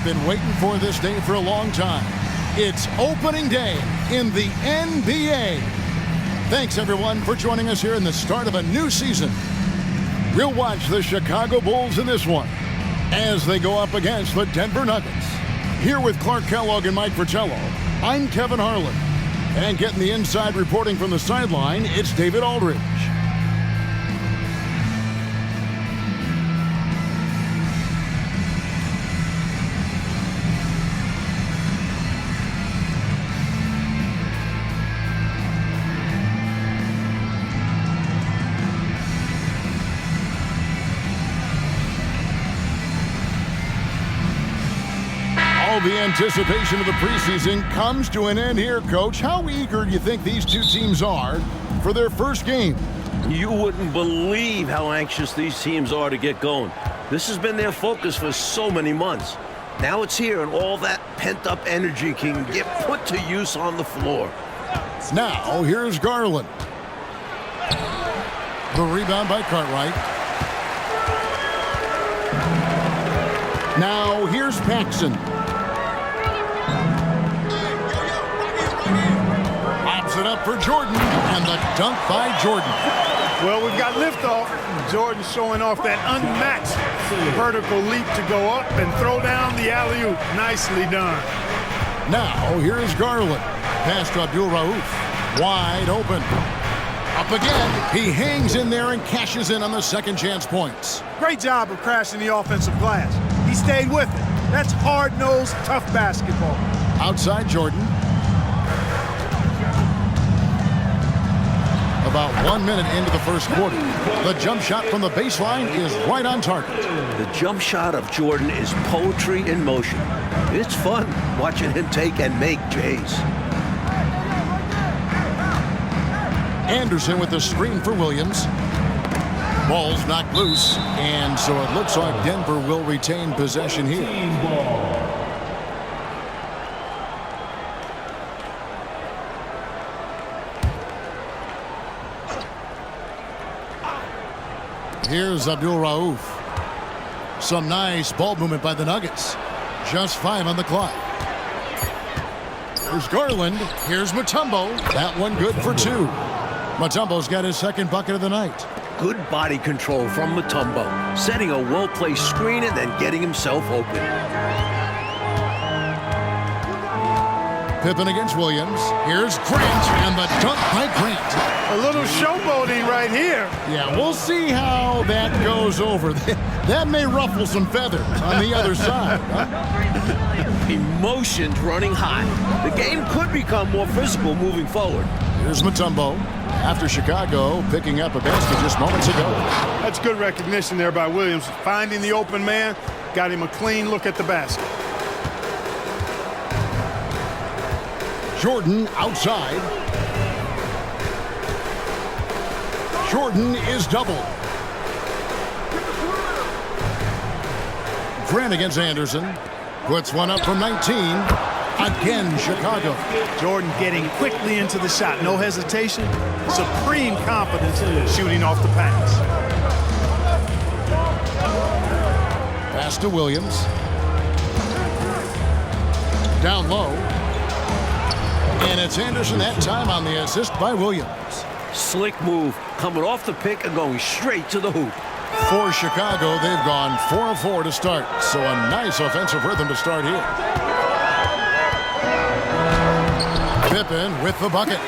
been waiting for this day for a long time. It's opening day in the NBA. Thanks, everyone, for joining us here in the start of a new season. We'll watch the Chicago Bulls in this one as they go up against the Denver Nuggets. Here with Clark Kellogg and Mike Fratello, I'm Kevin Harlan. And getting the inside reporting from the sideline, it's David Aldridge. The anticipation of the preseason comes to an end here, Coach. How eager do you think these two teams are for their first game? You wouldn't believe how anxious these teams are to get going. This has been their focus for so many months. Now it's here, and all that pent-up energy can get put to use on the floor. Now, here's Garland. The rebound by Cartwright. Now, here's Paxson. It up for Jordan, and the dunk by Jordan. Well, we've got liftoff. Jordan showing off that unmatched vertical leap to go up and throw down the alley-oop. Nicely done. Now, here's Garland. Pass to Abdul Rauf. Wide open. Up again. He hangs in there and cashes in on the second chance points. Great job of crashing the offensive glass. He stayed with it. That's hard-nosed, tough basketball. Outside Jordan. About 1 minute into the first quarter. The jump shot from the baseline is right on target. The jump shot of Jordan is poetry in motion. It's fun watching him take and make J's. Anderson with the screen for Williams. Ball's knocked loose, and so it looks like Denver will retain possession here. Here's Abdul Rauf. Some nice ball movement by the Nuggets. Just 5 on the clock. Here's Garland. Here's Mutombo. That one good for 2. Mutombo's got his second bucket of the night. Good body control from Mutombo, setting a well-placed screen and then getting himself open. Pippen against Williams. Here's Grant, and the dunk by Grant. A little showboating right here. Yeah, we'll see how that goes over. That may ruffle some feathers on the other side. Huh? Emotions running high. The game could become more physical moving forward. Here's Mutombo. After Chicago picking up a basket just moments ago. That's good recognition there by Williams. Finding the open man, got him a clean look at the basket. Jordan outside. Jordan is doubled. Grant against Anderson. Puts one up from 19. Again, Chicago. Jordan getting quickly into the shot. No hesitation. Supreme confidence shooting off the pass. Pass to Williams. Down low. And it's Anderson that time on the assist by Williams. Slick move, coming off the pick and going straight to the hoop. For Chicago, they've gone 4 of 4 to start. So a nice offensive rhythm to start here. Pippen with the bucket.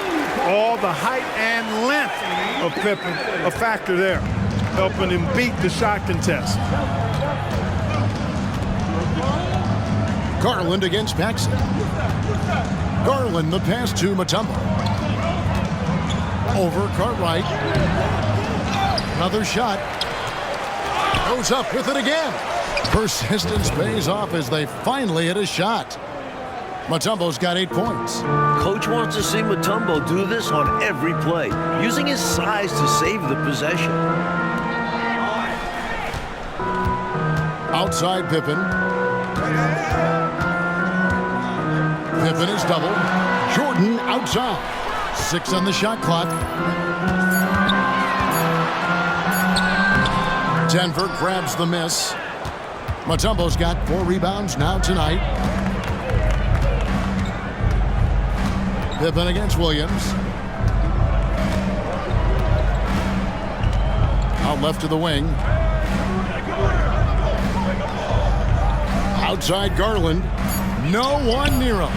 All the height and length of Pippen, a factor there, helping him beat the shot contest. Garland against Paxson. Garland the pass to Mutombo. Over Cartwright. Another shot. Goes up with it again. Persistence pays off as they finally hit a shot. Mutombo's got 8 points. Coach wants to see Mutombo do this on every play, using his size to save the possession. Outside Pippen. Pippen is doubled. Jordan outside. 6 on the shot clock. Denver grabs the miss. Mutombo's got 4 rebounds now tonight. Pippen against Williams. Out left to the wing. Outside Garland. No one near him.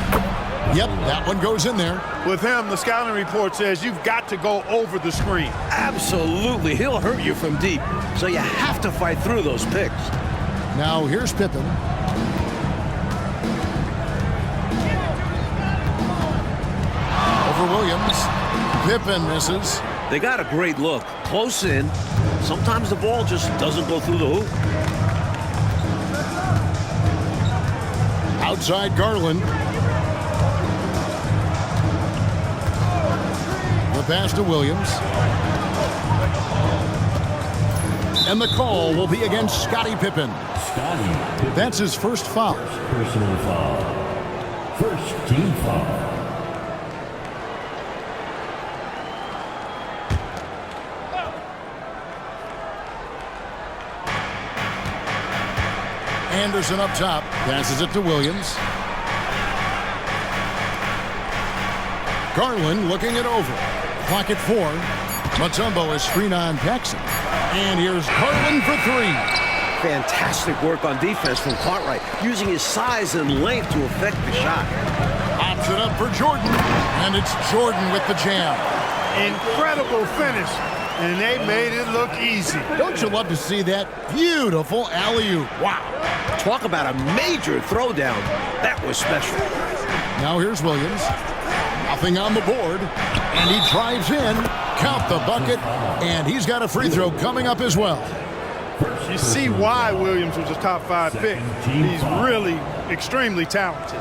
Yep, that one goes in there. With him, the scouting report says you've got to go over the screen. Absolutely. He'll hurt you from deep. So you have to fight through those picks. Now here's Pippen. Over Williams. Pippen misses. They got a great look. Close in. Sometimes the ball just doesn't go through the hoop. Outside Garland. The pass to Williams. And the call will be against Scottie Pippen. That's his first foul. Personal foul. First team foul. Anderson up top. Passes it to Williams. Garland looking it over. Clock at 4. Mutombo is screen on Paxson. And here's Garland for 3. Fantastic work on defense from Cartwright, using his size and length to affect the shot. Pops it up for Jordan. And it's Jordan with the jam. Incredible finish. And they made it look easy. Don't you love to see that beautiful alley-oop? Wow. Talk about a major throwdown. That was special. Now here's Williams. Nothing on the board. And he drives in. Count the bucket. And he's got a free throw coming up as well. You see why Williams was a top 5 pick. He's really extremely talented.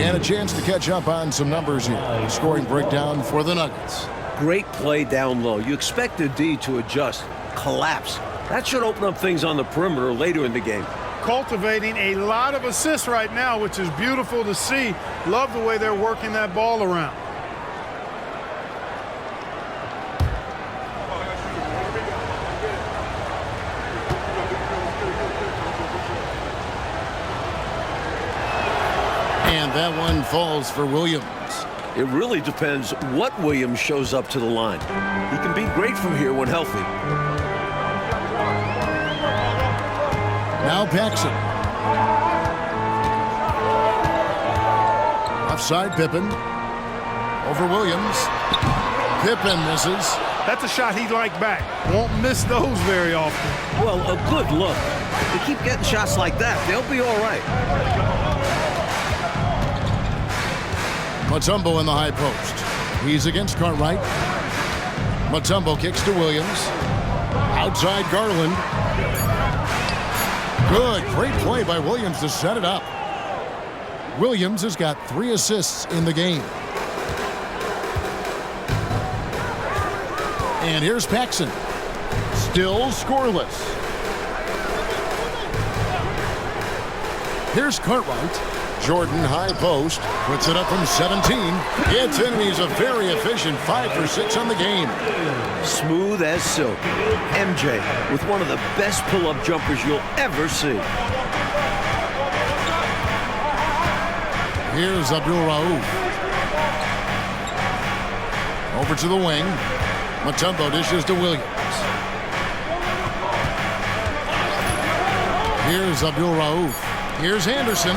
And a chance to catch up on some numbers here. Scoring breakdown for the Nuggets. Great play down low. You expect the D to adjust, collapse. That should open up things on the perimeter later in the game. Cultivating a lot of assists right now, which is beautiful to see. Love the way they're working that ball around. And that one falls for Williams. It really depends what Williams shows up to the line. He can be great from here when healthy. Now Paxson. Offside Pippen. Over Williams. Pippen misses. That's a shot he'd like back. Won't miss those very often. Well, a good look. They keep getting shots like that, they'll be all right. Mutombo in the high post. He's against Cartwright. Mutombo kicks to Williams. Outside Garland. Good, great play by Williams to set it up. Williams has got 3 assists in the game. And here's Paxson. Still scoreless. Here's Cartwright. Jordan high post. Puts it up from 17. Gets in, and he's a very efficient 5 for 6 on the game. Smooth as silk. MJ with one of the best pull-up jumpers you'll ever see. Here's Abdul-Rauf. Over to the wing. Mutombo dishes to Williams. Here's Abdul-Rauf. Here's Anderson.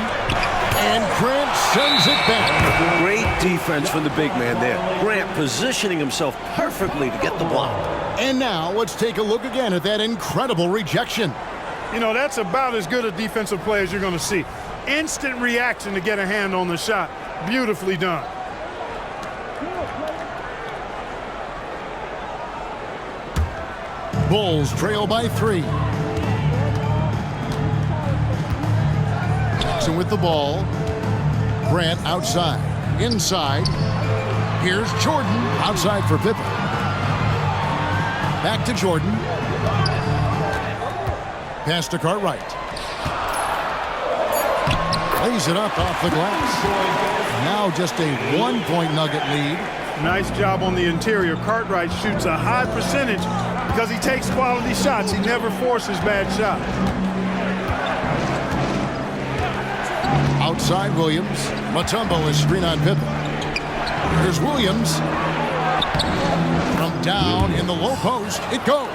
And Grant sends it back. Great defense from the big man there. Grant positioning himself perfectly to get the block. And now let's take a look again at that incredible rejection. You know, that's about as good a defensive play as you're going to see. Instant reaction to get a hand on the shot. Beautifully done. Bulls trail by 3. Jackson with the ball. Grant outside. Inside. Here's Jordan. Outside for Pippen. Back to Jordan. Pass to Cartwright. Lays it up off the glass. Now just a 1-point Nugget lead. Nice job on the interior. Cartwright shoots a high percentage because he takes quality shots. He never forces bad shots. Outside Williams. Mutombo is screen on Pippen. Here's Williams. From down in the low post, it goes.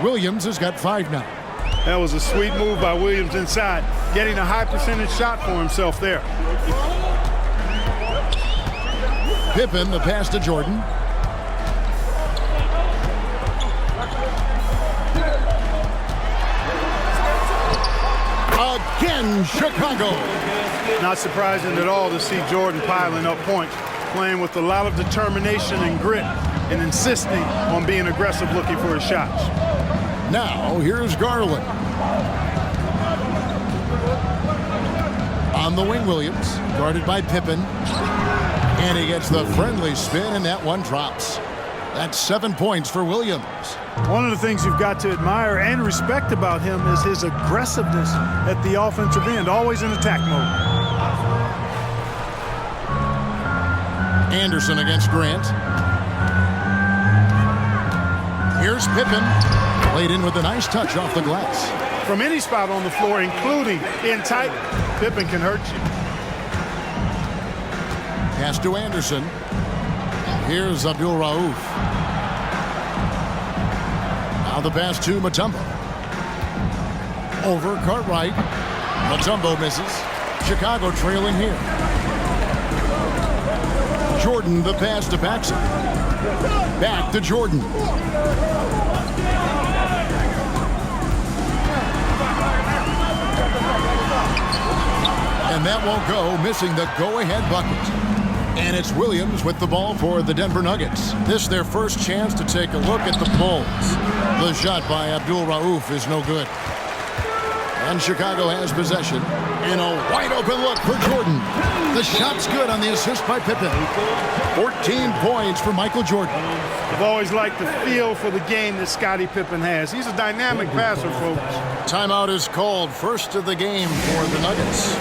Williams has got 5 now. That was a sweet move by Williams inside, getting a high percentage shot for himself there. Pippen, the pass to Jordan. Again, Chicago. Not surprising at all to see Jordan piling up points, playing with a lot of determination and grit, and insisting on being aggressive looking for his shots. Now, here's Garland. On the wing, Williams, guarded by Pippen. And he gets the friendly spin, and that one drops. That's 7 points for Williams. One of the things you've got to admire and respect about him is his aggressiveness at the offensive end, always in attack mode. Anderson against Grant. Here's Pippen. Played in with a nice touch off the glass. From any spot on the floor, including in tight, Pippen can hurt you. Pass to Anderson. Here's Abdul Rauf. Now the pass to Mutombo. Over Cartwright. Mutombo misses. Chicago trailing here. Jordan, the pass to Paxson. Back to Jordan. And that won't go, missing the go-ahead bucket. And it's Williams with the ball for the Denver Nuggets. This is their first chance to take a look at the Bulls. The shot by Abdul Rauf is no good. And Chicago has possession. And a wide-open look for Jordan. The shot's good on the assist by Pippen. 14 points for Michael Jordan. I've always liked the feel for the game that Scottie Pippen has. He's a dynamic passer, folks. Timeout is called. First of the game for the Nuggets.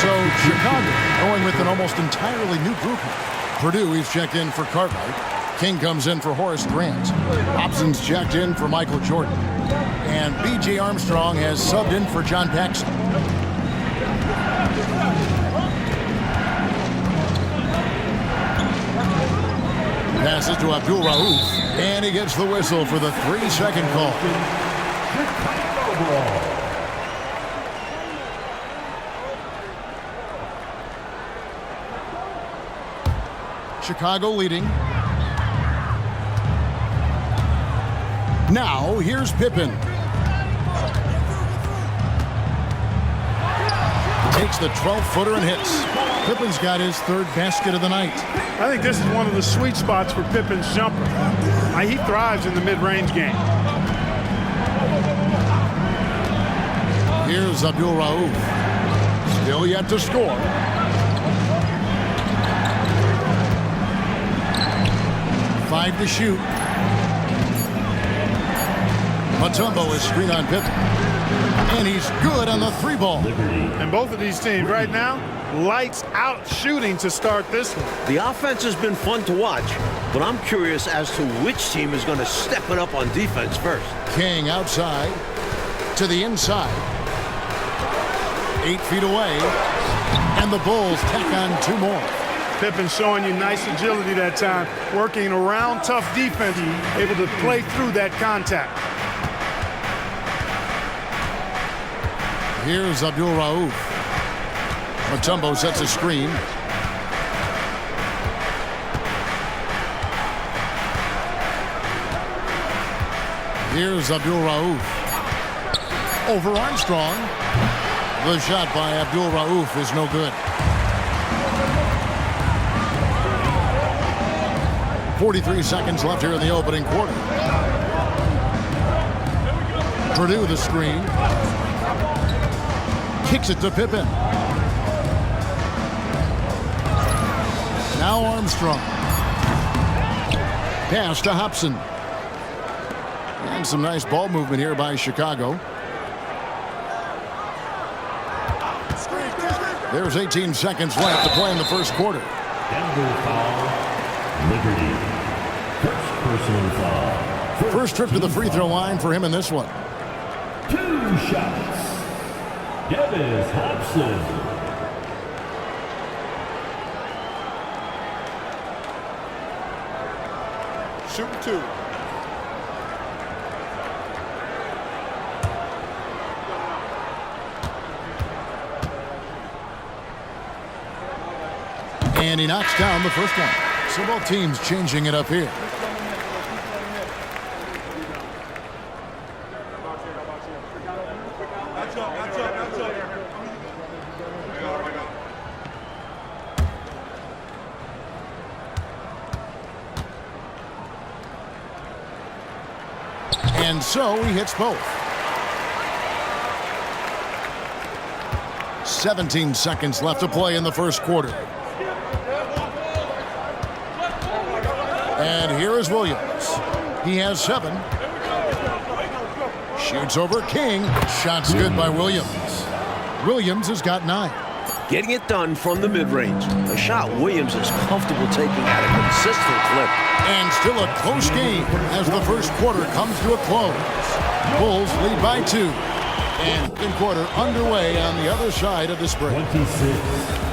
So Chicago going with an almost entirely new group. Purdue, he's checked in for Cartwright. King comes in for Horace Grant. Hobson's checked in for Michael Jordan. And B.J. Armstrong has subbed in for John Paxson. Passes to Abdul Rauf. And he gets the whistle for the 3-second call. Chicago leading. Now, here's Pippen. Takes the 12-footer and hits. Pippen's got his 3rd basket of the night. I think this is one of the sweet spots for Pippen's jumper. He thrives in the mid-range game. Here's Abdul Rauf. Still yet to score. Five to shoot. Mutombo is screen on Pippen. And he's good on the 3-ball. And both of these teams right now, lights out shooting to start this one. The offense has been fun to watch, but I'm curious as to which team is going to step it up on defense first. King outside to the inside. 8 feet away. And the Bulls tack on 2 more. Pippen showing you nice agility that time, working around tough defense, able to play through that contact. Here's Abdul Rauf. Mutombo sets a screen. Here's Abdul Rauf. Over Armstrong. The shot by Abdul Rauf is no good. 43 seconds left here in the opening quarter. Purdue the screen. Kicks it to Pippen. Now Armstrong. Pass to Hobson. And some nice ball movement here by Chicago. There's 18 seconds left to play in the first quarter. Denver foul, Liberty. First personal foul. First trip to the free throw line for him in this one. 2 shots. Dennis Hobson. Shoot 2. And he knocks down the first one. So both teams changing it up here. And so he hits both. 17 seconds left to play in the first quarter. And here is Williams. He has 7. Shoots over King. Shot's good by Williams. Williams has got 9. Getting it done from the mid-range. A shot Williams is comfortable taking at a consistent clip. And still a close game as the first quarter comes to a close. Bulls lead by 2. And second quarter underway on the other side of this break. 26.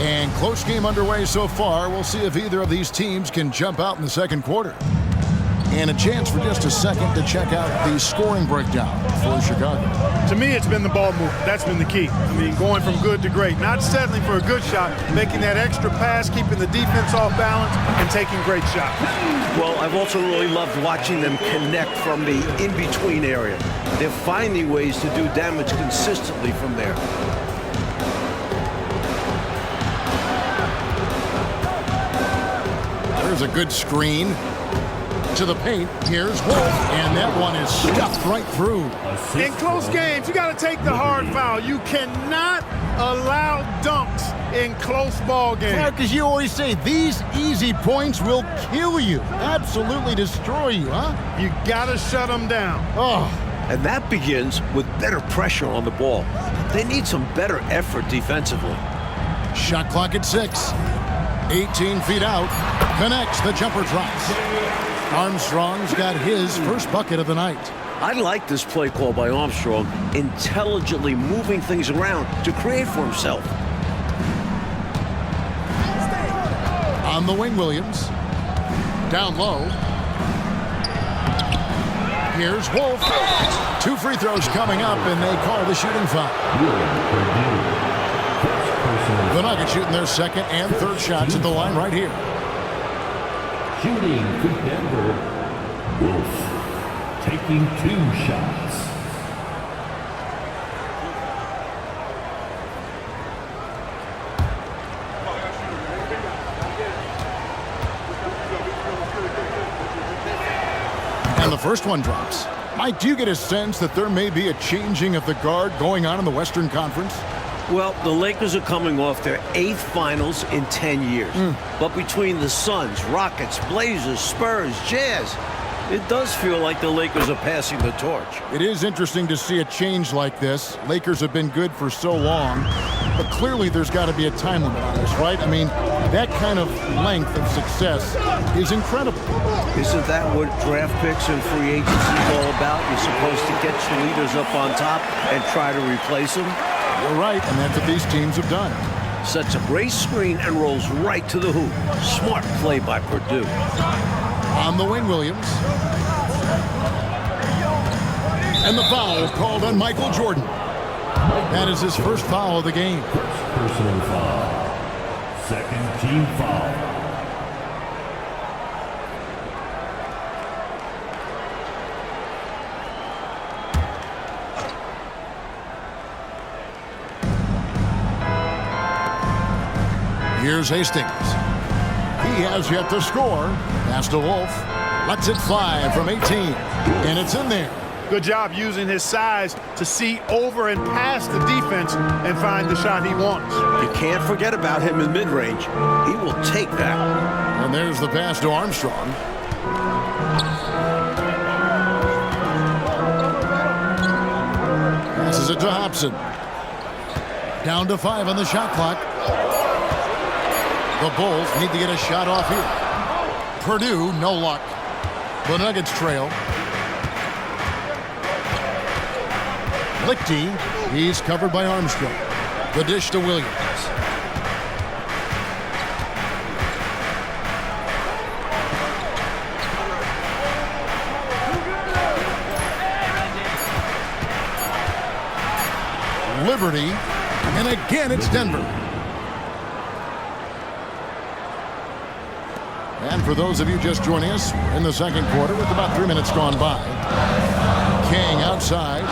And close game underway so far. We'll see if either of these teams can jump out in the second quarter. And a chance for just a second to check out the scoring breakdown for Chicago. To me, it's been the ball movement. That's been the key. I mean, going from good to great. Not settling for a good shot, making that extra pass, keeping the defense off balance, and taking great shots. Well, I've also really loved watching them connect from the in-between area. They're finding ways to do damage consistently from there. There's a good screen to the paint. Here's Wolf, and that one is stuffed right through. In close games, you got to take the hard foul. You cannot allow dunks in close ball games. Clark, as you always say, these easy points will kill you. Absolutely destroy you, huh? You got to shut them down. Oh. And that begins with better pressure on the ball. They need some better effort defensively. Shot clock at 6. 18 feet out. Connects. The jumper drops. Armstrong's got his first bucket of the night. I like this play call by Armstrong, intelligently moving things around to create for himself. On the wing, Williams. Down low. Here's Wolf. 2 free throws coming up, and they call the shooting foul. The Nuggets shooting their second and third shots at the line right here. Shooting for Denver. Wolf taking 2 shots. And the first one drops. Mike, do you get a sense that there may be a changing of the guard going on in the Western Conference? Well, the Lakers are coming off their 8th finals in 10 years. But between the Suns, Rockets, Blazers, Spurs, Jazz, it does feel like the Lakers are passing the torch. It is interesting to see a change like this. Lakers have been good for so long, but clearly there's got to be a time limit on this, right? I mean, that kind of length of success is incredible. Isn't that what draft picks and free agency is all about? You're supposed to get your leaders up on top and try to replace them? You're right, and that's what these teams have done. Sets a great screen and rolls right to the hoop. Smart play by Purdue. On the wing, Williams. And the foul called on Michael Jordan. That is his first foul of the game. Personal foul. Second team foul. Here's Hastings. He has yet to score. Pass to Wolf. Lets it fly from 18. And it's in there. Good job using his size to see over and past the defense and find the shot he wants. You can't forget about him in mid-range. He will take that. And there's the pass to Armstrong. Passes it to Hobson. Down to 5 on the shot clock. The Bulls need to get a shot off here. Purdue, no luck. The Nuggets trail. Lichty, he's covered by Armstrong. The dish to Williams. Liberty, and again it's Denver. And for those of you just joining us, we're in the second quarter with about 3 minutes gone by. King outside.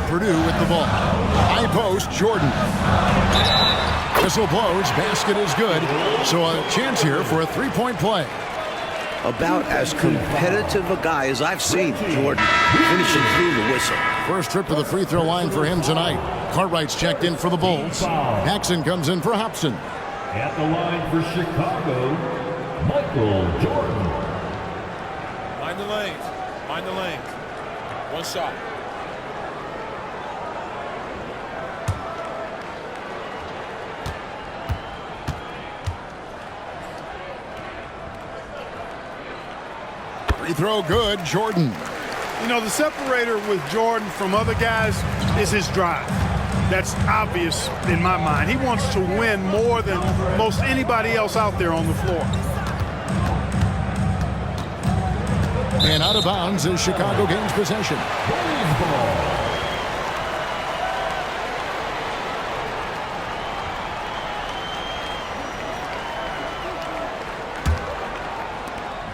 Purdue with the ball. High post, Jordan. Whistle blows, basket is good. So a chance here for a three-point play. About as competitive a guy as I've seen, Jordan, finishing through the whistle. First trip to the free throw line for him tonight. Cartwright's checked in for the Bulls. Paxson comes in for Hobson. At the line for Chicago, Michael Jordan. Mind the lanes. Mind the lanes. One shot. Free throw good, Jordan. You know, the separator with Jordan from other guys is his drive. That's obvious in my mind. He wants to win more than most anybody else out there on the floor. And out of bounds is Chicago gains possession.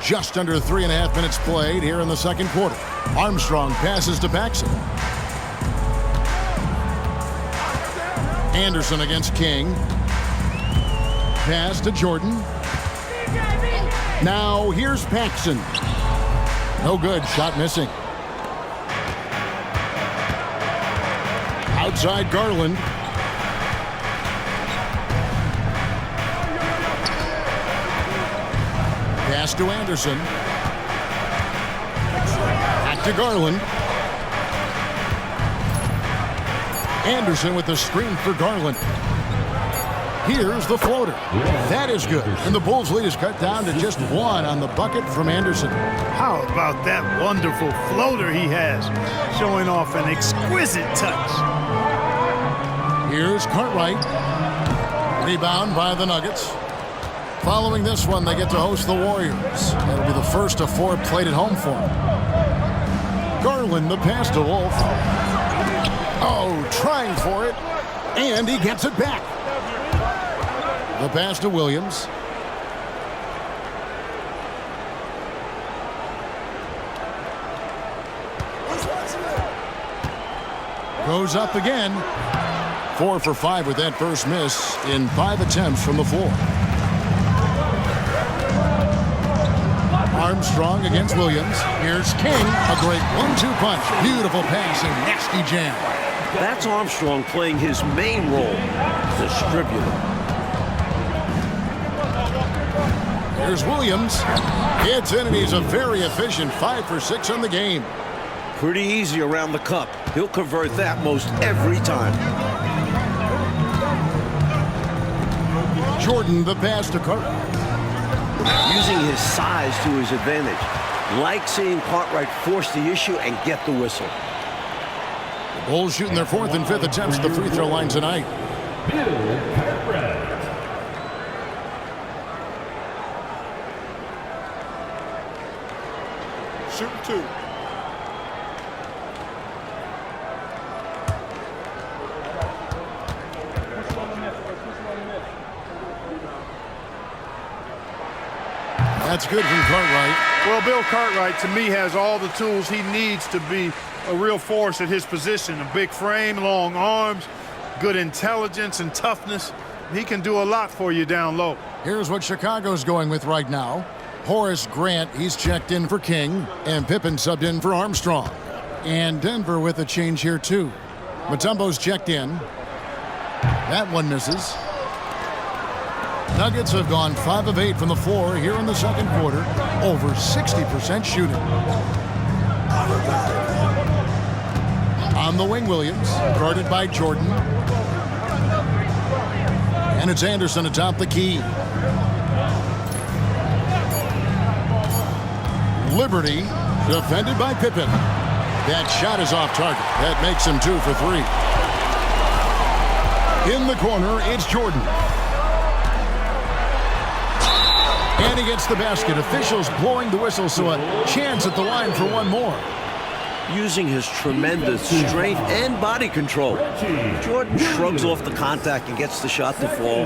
Just under 3.5 minutes played here in the second quarter. Armstrong passes to Paxson. Anderson against King. Pass to Jordan. Now here's Paxson. No good, shot missing. Outside Garland. Pass to Anderson. Back to Garland. Anderson with the screen for Garland. Here's the floater. That is good. And the Bulls' lead is cut down to just 1 on the bucket from Anderson. How about that wonderful floater he has, showing off an exquisite touch. Here's Cartwright. Rebound by the Nuggets. Following this one, they get to host the Warriors. That'll be the first of 4 played at home for them. Garland, the pass to Wolf. Oh, trying for it. And he gets it back. The pass to Williams. Goes up again. 4 for 5 with that first miss in 5 attempts from the floor. Armstrong against Williams. Here's King. A great 1-2 punch. Beautiful pass and nasty jam. That's Armstrong playing his main role, distributor. Here's Williams. It's in, and he's a very efficient 5 for 6 on the game. Pretty easy around the cup. He'll convert that most every time. Jordan, the pass to Cartwright. Using his size to his advantage. Like seeing Cartwright force the issue and get the whistle. The Bulls shooting their 4th and 5th attempts at the free throw line tonight. Bill Cartwright. Shooting 2. That's good from Cartwright. Well, Bill Cartwright, to me, has all the tools he needs to be a real force at his position. A big frame, long arms. good intelligence and toughness. He can do a lot for you down low. Here's what Chicago's going with right now. Horace Grant, he's checked in for King, and Pippen subbed in for Armstrong. And Denver with a change here, too. Mutombo's checked in. That one misses. Nuggets have gone 5 of 8 from the floor here in the second quarter. Over 60% shooting. On the wing, Williams, guarded by Jordan. And it's Anderson atop the key. Liberty, defended by Pippen. That shot is off target. That makes him 2 for 3. In the corner, it's Jordan. And he gets the basket. Officials blowing the whistle, so a chance at the line for one more. Using his tremendous strength and body control, Jordan shrugs off the contact and gets the shot to fall.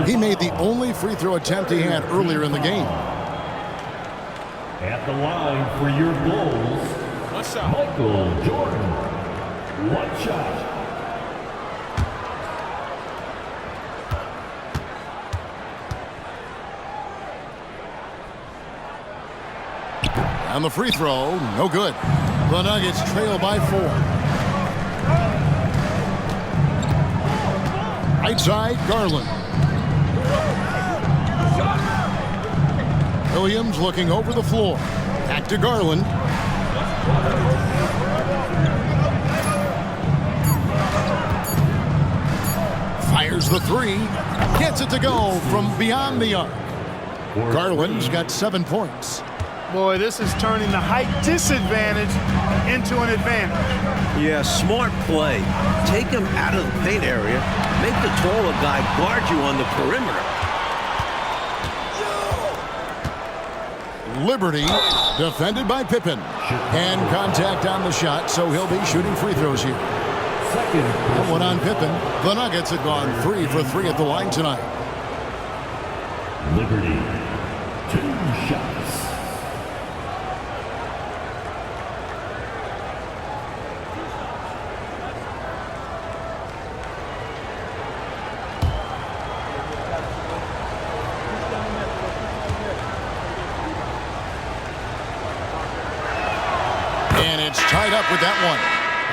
He made the only free throw attempt he had earlier in the game. At the line for your Bulls, Michael Jordan. One shot. On the free throw, no good. The Nuggets trail by 4. Right side, Garland. Williams looking over the floor. Back to Garland. Fires the 3. Gets it to go from beyond the arc. Garland's got 7 points. Boy, this is turning the height disadvantage into an advantage. Yeah, smart play. Take him out of the paint area. Make the taller guy guard you on the perimeter. Liberty, defended by Pippen. Hand contact on the shot, so he'll be shooting free throws here. That one on Pippen. The Nuggets have gone 3 for 3 at the line tonight. Liberty, 2 shots. And it's tied up with that one.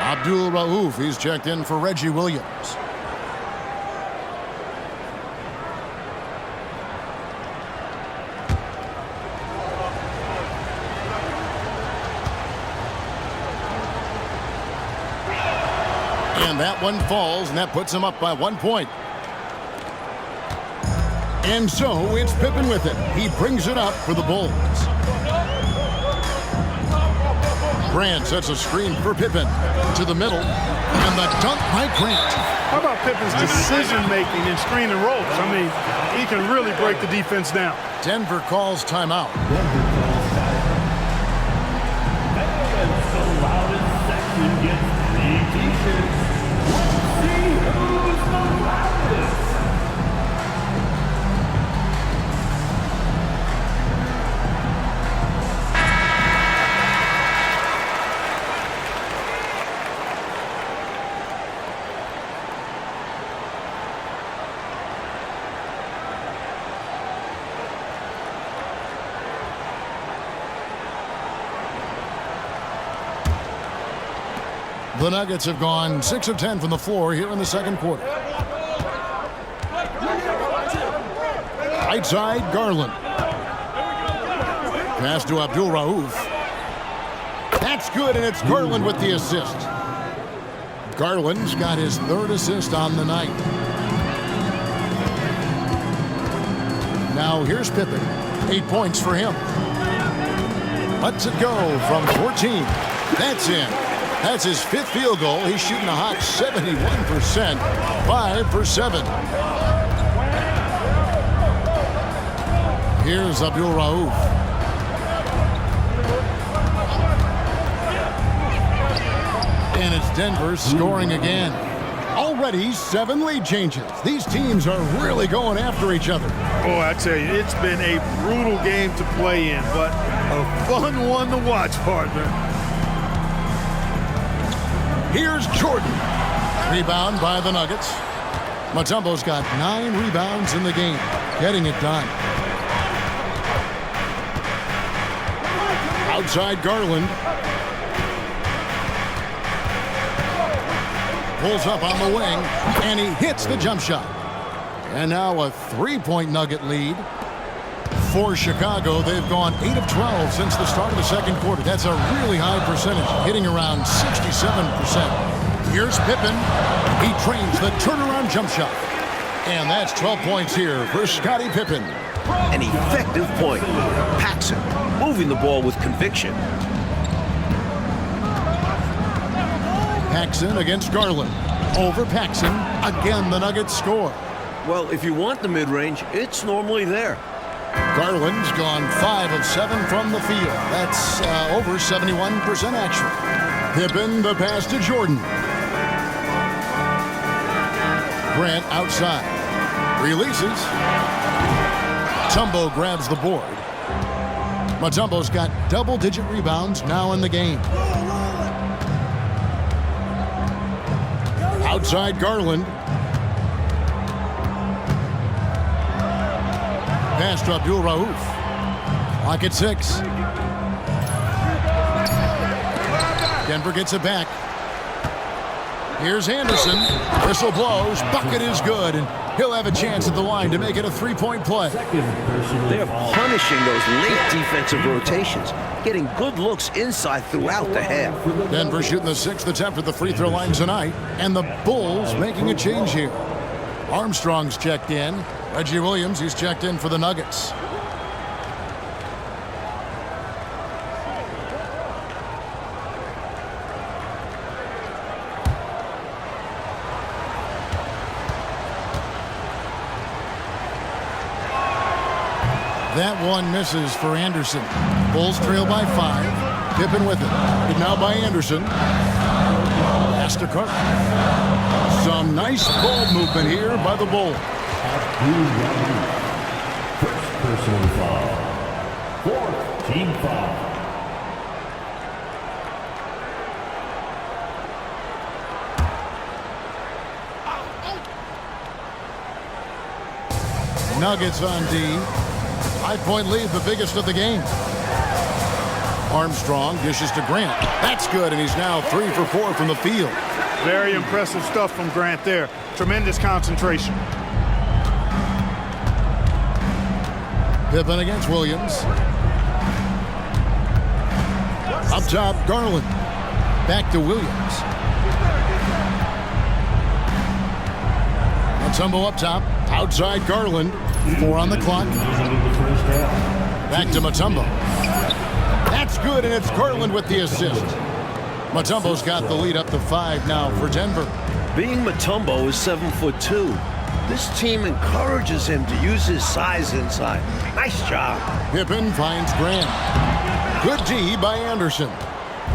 Abdul Rauf, he's checked in for Reggie Williams. And that one falls, and that puts him up by 1 point. And so it's Pippen with it. He brings it up for the Bulls. Grant sets a screen for Pippen to the middle, and the dunk by Grant. How about Pippen's decision-making in screen and rolls? I mean, he can really break the defense down. Denver calls timeout. That's the loudest section gets 3 t-shirts. Let's see who's the loudest. The Nuggets have gone 6 of 10 from the floor here in the second quarter. Right side, Garland. Pass to Abdul Rauf. That's good, and it's Garland with the assist. Garland's got his 3rd assist on the night. Now here's Pippen. 8 points for him. Lets it go from 14. That's in. That's his 5th field goal. He's shooting a hot 71%. 5 for 7. Here's Abdul Rauf. And it's Denver scoring again. Already 7 lead changes. These teams are really going after each other. Oh, I tell you, it's been a brutal game to play in, but a fun one to watch, partner. Here's Jordan. Rebound by the Nuggets. Mutombo's got 9 rebounds in the game, getting it done. Outside Garland. Pulls up on the wing, and he hits the jump shot. And now a 3-point Nugget lead for Chicago. They've gone 8 of 12 since the start of the second quarter. That's a really high percentage, hitting around 67%. Here's Pippen. He trains the turnaround jump shot. And that's 12 points here for Scottie Pippen. An effective point. Paxson moving the ball with conviction. Paxson against Garland. Over Paxson. Again, the Nuggets score. Well, if you want the mid-range, it's normally there. Garland's gone 5 of 7 from the field. That's over 71% action. Pippen, the pass to Jordan. Grant outside. Releases. Mutombo grabs the board. Mutombo's got double-digit rebounds now in the game. Outside Garland. Pass to Abdul Rauf. Clock at 6. Denver gets it back. Here's Anderson. Whistle blows. Bucket is good, and he'll have a chance at the line to make it a 3-point play. They're punishing those late defensive rotations, getting good looks inside throughout the half. Denver shooting the 6th attempt at the free throw line tonight, and the Bulls making a change here. Armstrong's checked in. Reggie Williams, he's checked in for the Nuggets. That one misses for Anderson. Bulls trail by 5. Pippen with it. And now by Anderson. Pass to Carter. Some nice ball movement here by the Bulls. First personal foul. 4th team foul. Nuggets on D. 5-point lead, the biggest of the game. Armstrong dishes to Grant. That's good, and he's now 3 for 4 from the field. Very impressive stuff from Grant there. Tremendous concentration. Pippen against Williams. Up top, Garland. Back to Williams. Mutombo up top. Outside Garland. 4 on the clock. Back to Mutombo. That's good, and it's Garland with the assist. Mutombo's got the lead up to 5 now for Denver. Being Mutombo is 7'2". This team encourages him to use his size inside. Nice job. Pippen finds Grant. Good D by Anderson.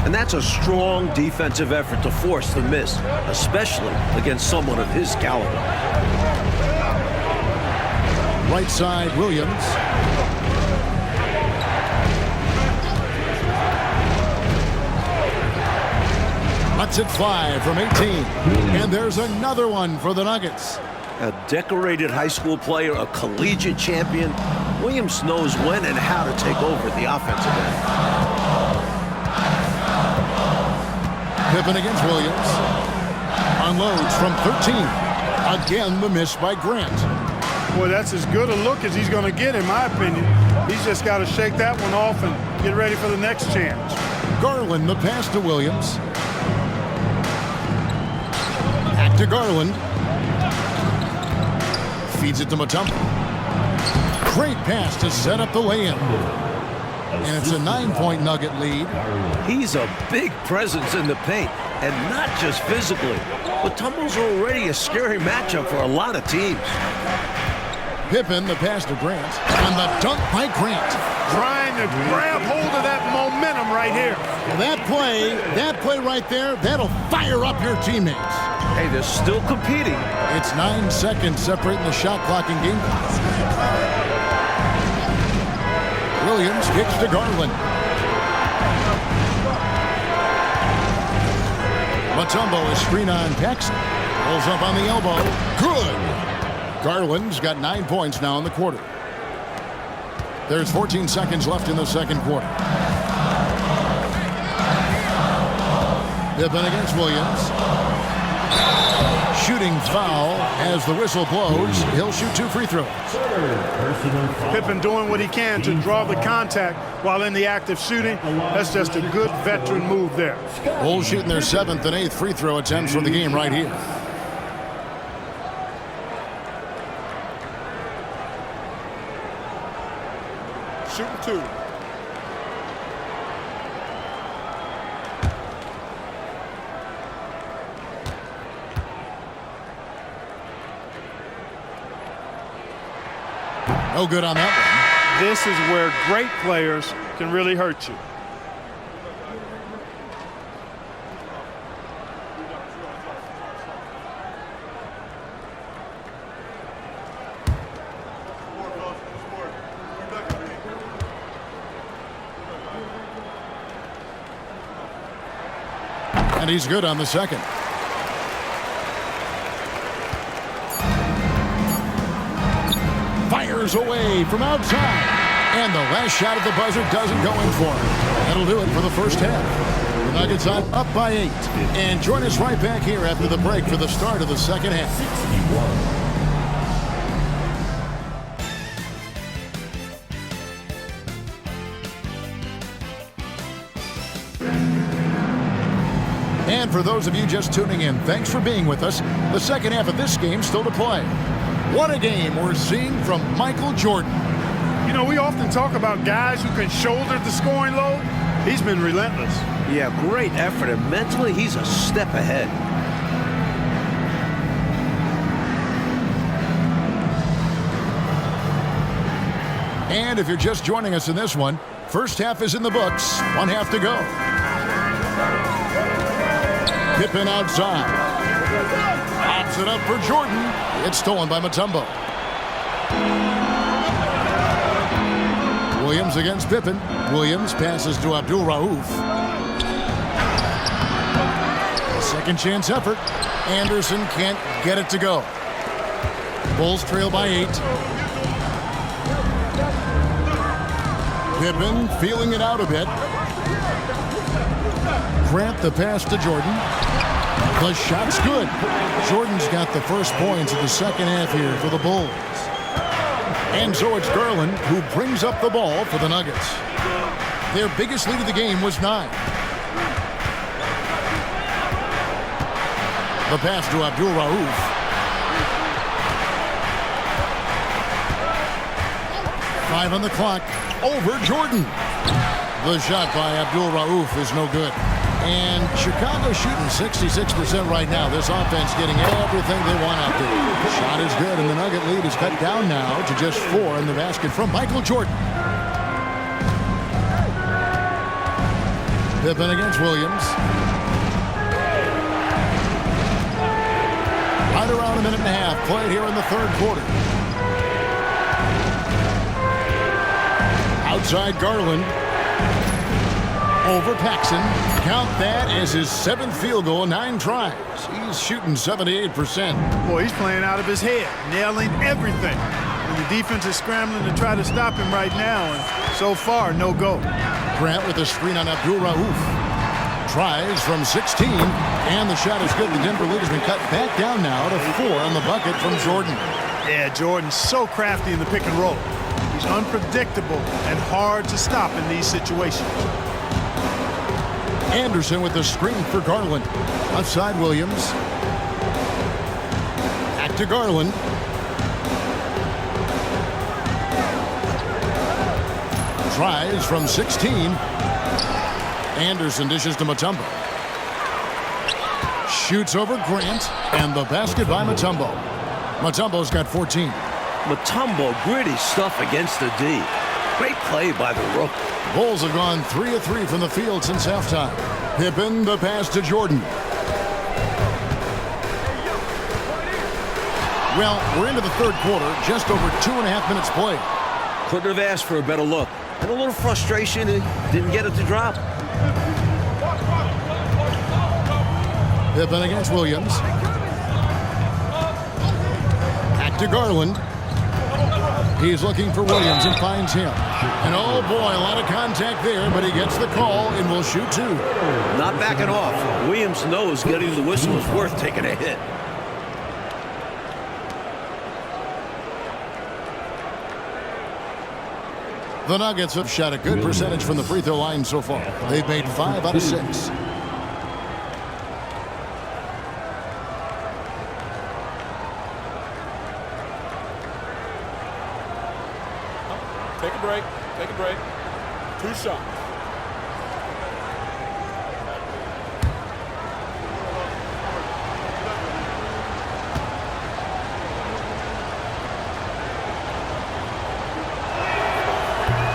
And that's a strong defensive effort to force the miss, especially against someone of his caliber. Right side, Williams. Lets it fly from 18. And there's another one for the Nuggets. A decorated high school player, a collegiate champion, Williams knows when and how to take over the offensive end. Pippen against Williams. Unloads from 13. Again, the miss by Grant. Boy, that's as good a look as he's going to get, in my opinion. He's just got to shake that one off and get ready for the next chance. Garland, the pass to Williams. Back to Garland. Feeds it to Mutombo. Great pass to set up the lay-in. And it's a 9-point Nugget lead. He's a big presence in the paint, and not just physically. Mutombo's already a scary matchup for a lot of teams. Pippen, the pass to Grant, and the dunk by Grant. Trying to grab hold of that momentum right here. That play right there, that'll fire up your teammates. Hey, they're still competing. It's 9 seconds separating the shot clock and game clock. Williams kicks to Garland. Mutombo is screen on Paxson. Pulls up on the elbow. Good. Garland's got 9 points now in the quarter. There's 14 seconds left in the second quarter. Pippen against Williams. Shooting foul as the whistle blows. He'll shoot 2 free throws. Pippen doing what he can to draw the contact while in the act of shooting. That's just a good veteran move there. Bulls shooting their 7th and 8th free throw attempts for the game right here. Shooting 2. No good on that This is where great players can really hurt you. one. And he's good on the second. Fires away from outside. And the last shot at the buzzer doesn't go in for him. That'll do it for the first half. The Nuggets on up by 8. And join us right back here after the break for the start of the second half. 61. And for those of you just tuning in, thanks for being with us. The second half of this game still to play. What a game we're seeing from Michael Jordan. You know, we often talk about guys who can shoulder the scoring load. He's been relentless. Yeah, great effort, and mentally he's a step ahead. And if you're just joining us in this one, first half is in the books. 1 half to go. Pippen outside. Pops it up for Jordan. It's stolen by Mutombo. Williams against Pippen. Williams passes to Abdul Rauf. Second chance effort. Anderson can't get it to go. Bulls trail by 8. Pippen feeling it out a bit. Grant the pass to Jordan. The shot's good. Jordan's got the first points of the second half here for the Bulls. And so it's Garland who brings up the ball for the Nuggets. Their biggest lead of the game was 9. The pass to Abdul Rauf. Five on the clock. Over Jordan. The shot by Abdul Rauf is no good. And Chicago shooting 66% right now. This offense getting everything they want out there. Shot is good, and the Nugget lead is cut down now to just 4 in the basket from Michael Jordan. Pippen against Williams. Right around a minute and a half played here in the third quarter. Outside Garland. Over Paxson. Count that as his 7th field goal in 9 tries. He's shooting 78%. Boy, he's playing out of his head, nailing everything. And the defense is scrambling to try to stop him right now, and so far, no go. Grant with a screen on Abdul Rauf. Tries from 16, and the shot is good. The Denver lead has been cut back down now to 4 on the bucket from Jordan. Yeah, Jordan's so crafty in the pick and roll. He's unpredictable and hard to stop in these situations. Anderson with the screen for Garland. Outside Williams. Back to Garland. Tries from 16. Anderson dishes to Mutombo. Shoots over Grant, and the basket by Mutombo. Mutombo's got 14. Mutombo, gritty stuff against the D. Great play by the rookie. Bulls have gone 3 of 3 from the field since halftime. Pippen, the pass to Jordan. Well, we're into the third quarter, just over 2.5 minutes played. Couldn't have asked for a better look. And a little frustration, and didn't get it to drop. Pippen against Williams. to Garland. He's looking for Williams and finds him. And oh boy, a lot of contact there, but he gets the call and will shoot two. Not backing off. Williams knows getting the whistle is worth taking a hit. The Nuggets have shot a good percentage from the free throw line so far. They've made 5 out of 6. Take a break. Take a break. 2 shots.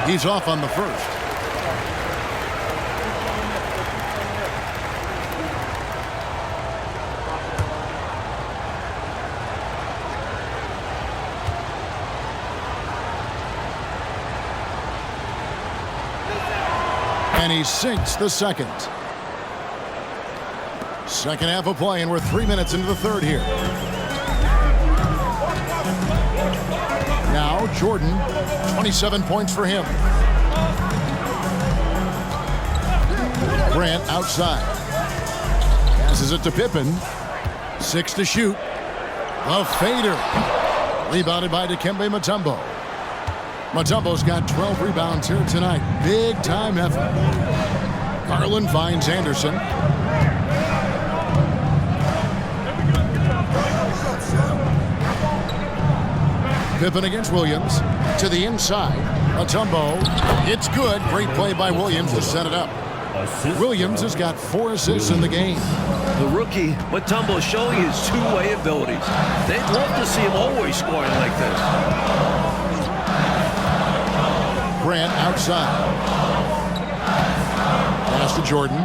He's off on the first. And he sinks the second. Second half of play, and we're 3 minutes into the third here. Now Jordan, 27 points for him. Grant outside. Passes it to Pippen. 6 to shoot. A fader. Rebounded by Dikembe Mutombo. Mutombo's got 12 rebounds here tonight. Big time effort. Garland finds Anderson. Pippen against Williams. To the inside. Mutombo. It's good. Great play by Williams to set it up. Williams has got 4 assists in the game. The rookie, Mutombo, showing his two-way abilities. They'd love to see him always scoring like this. Grant outside. Pass to Jordan.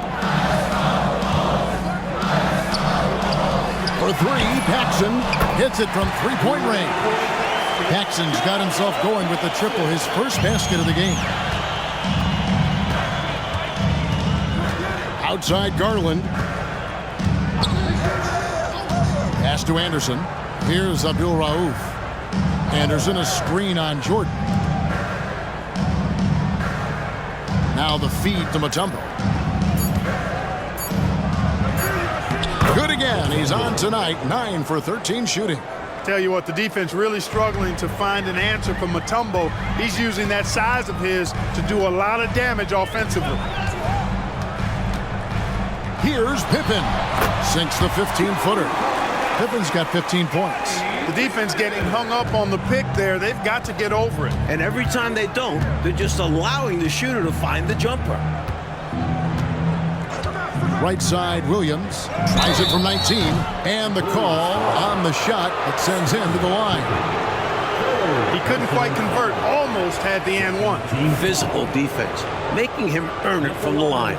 For 3, Paxson hits it from three-point range. Paxson's got himself going with the triple, his first basket of the game. Outside Garland. Pass to Anderson. Here's Abdul Rauf. Anderson, a screen on Jordan. Now the feed to Mutombo. Good again. He's on tonight. 9 for 13 shooting. Tell you what, the defense really struggling to find an answer for Mutombo. He's using that size of his to do a lot of damage offensively. Here's Pippen. Sinks the 15-footer. Pippen's got 15 points. The defense getting hung up on the pick there. They've got to get over it. And every time they don't, they're just allowing the shooter to find the jumper. Right side, Williams. Tries it from 19. And the call on the shot that sends him to the line. He couldn't quite convert. Almost had the and one. Physical defense, making him earn it from the line.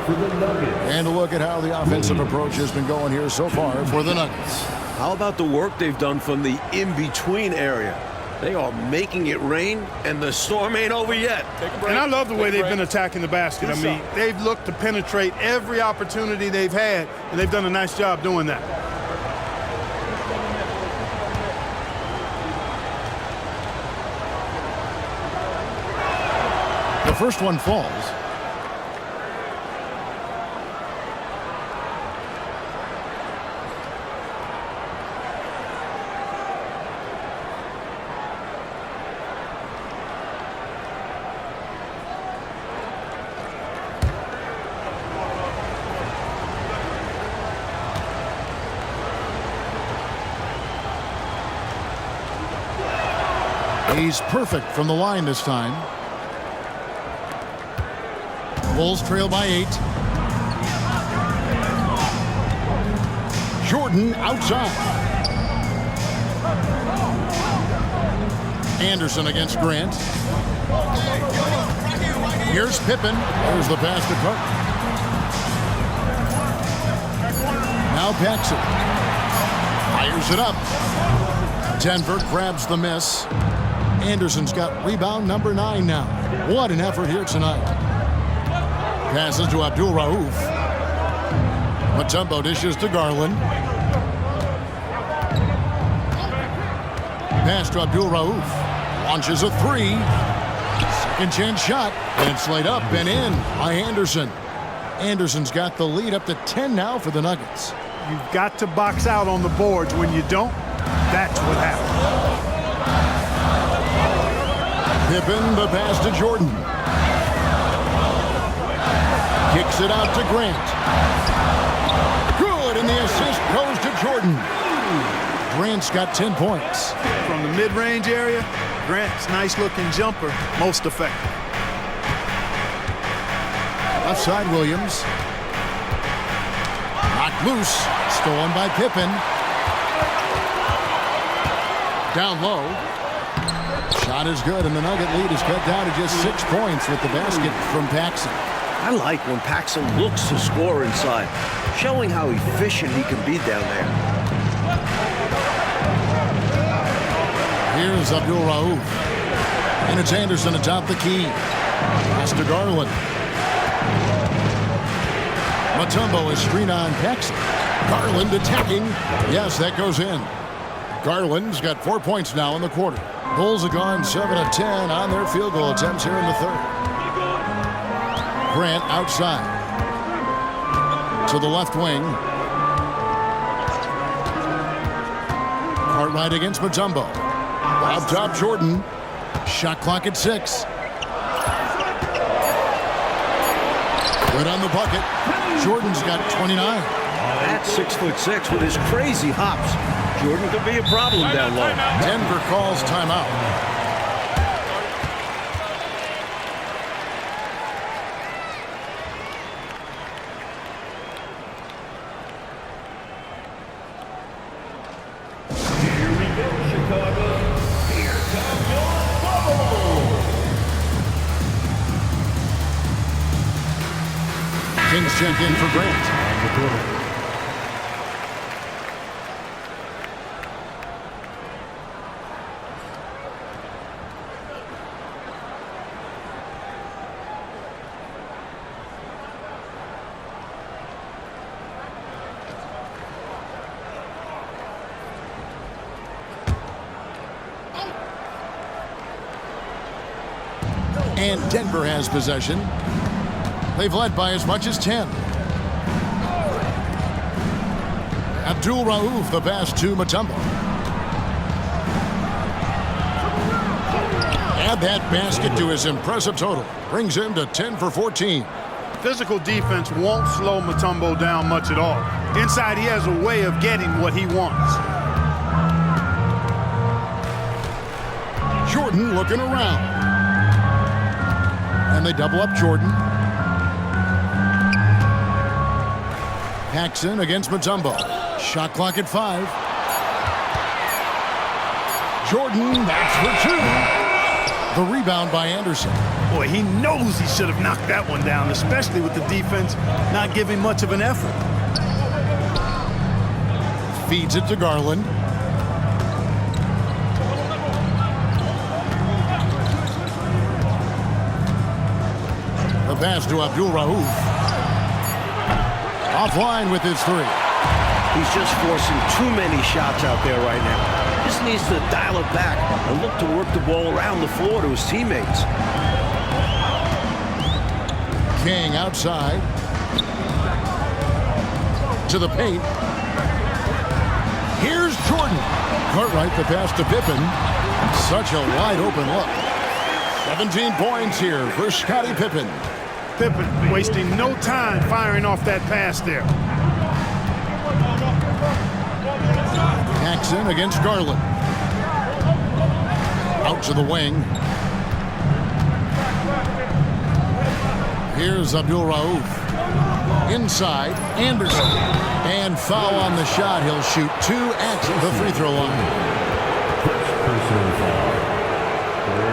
And a look at how the offensive approach has been going here so far for the Nuggets. How about the work they've done from the in-between area? They are making it rain, and the storm ain't over yet. And I love the way they've been attacking the basket. I mean, they've looked to penetrate every opportunity they've had, and they've done a nice job doing that. The first one falls. He's perfect from the line this time. Bulls trail by 8. Jordan outside. Anderson against Grant. Here's Pippen. There's the pass to Cook. Now Paxson. Fires it up. Denver grabs the miss. Anderson's got rebound number 9 now. What an effort here tonight. Passes to Abdul Rauf. Mutombo dishes to Garland. pass to Abdul Rauf. Launches a three. Second chance shot. And it's laid up and in by Anderson. Anderson's got the lead up to 10 now for the Nuggets. You've got to box out on the boards. When you don't, that's what happens. Pippen, the pass to Jordan. Kicks it out to Grant. Good, and the assist goes to Jordan. Grant's got 10 points. From the mid-range area, Grant's nice-looking jumper, most effective. Left side, Williams. Knocked loose. Stolen by Pippen. Down low. Shot is good, and the Nugget lead is cut down to just 6 points with the basket from Paxson. I like when Paxson looks to score inside, showing how efficient he can be down there. Here's Abdul Rauf. And it's Anderson atop the key. Pass to Garland. Mutombo is screen on Paxson. Garland attacking. Yes, that goes in. Garland's got 4 points now in the quarter. Bulls have gone 7 of 10 on their field goal attempts here in the third. Grant outside. To the left wing. Cartwright against Mutombo. Up top, Jordan. Shot clock at 6. Good on the bucket. Jordan's got 29. At 6'6" with his crazy hops, Jordan could be a problem down low. Denver calls timeout. Here we go, Chicago. Here comes your bubble. Kings check in for Grant. And Denver has possession. They've led by as much as 10. Abdul Rauf, the pass to Mutombo. Add that basket to his impressive total. Brings him to 10 for 14. Physical defense won't slow Mutombo down much at all. Inside, he has a way of getting what he wants. Jordan looking around. And they double up Jordan. Paxson against Mutombo. Shot clock at 5. Jordan, that's for 2. The rebound by Anderson. Boy, he knows he should have knocked that one down, especially with the defense not giving much of an effort. Feeds it to Garland. The pass to Abdul Rauf. Offline with his 3. He's just forcing too many shots out there right now. Just needs to dial it back and look to work the ball around the floor to his teammates. King outside. To the paint. Here's Jordan. Cartwright the pass to Pippen. Such a wide open look. 17 points here for Scottie Pippen. Pippen wasting no time firing off that pass there. Paxson against Garland. Out to the wing. Here's Abdul Rauf. Inside, Anderson. And foul on the shot. He'll shoot 2 at the free throw line.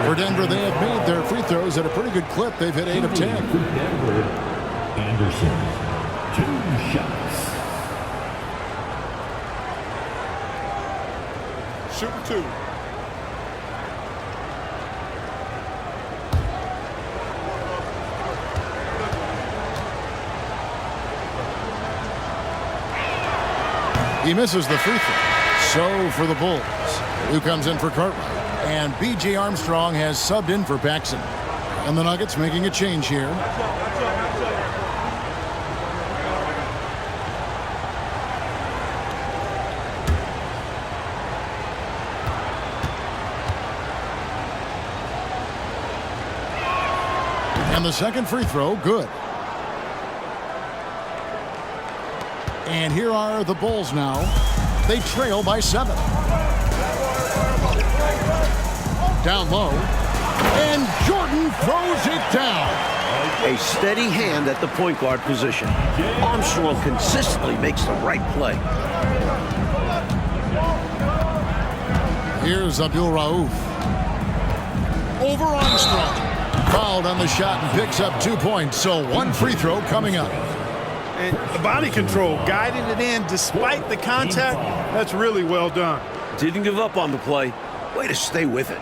For Denver, they have made their free throws at a pretty good clip. They've hit 8 of 10. Denver, Anderson, 2 shots. Shooting 2. He misses the free throw. So for the Bulls, Who comes in for Cartwright. And B.J. Armstrong has subbed in for Paxson. And the Nuggets making a change here. And the second free throw, good. And here are the Bulls now. They trail by 7. Down low. And Jordan throws it down. A steady hand at the point guard position. Armstrong consistently makes the right play. Here's Abdul Rauf. Over Armstrong. Fouled on the shot and picks up 2 points. So one free throw coming up. And the body control, guiding it in despite the contact, that's really well done. Didn't give up on the play. Way to stay with it.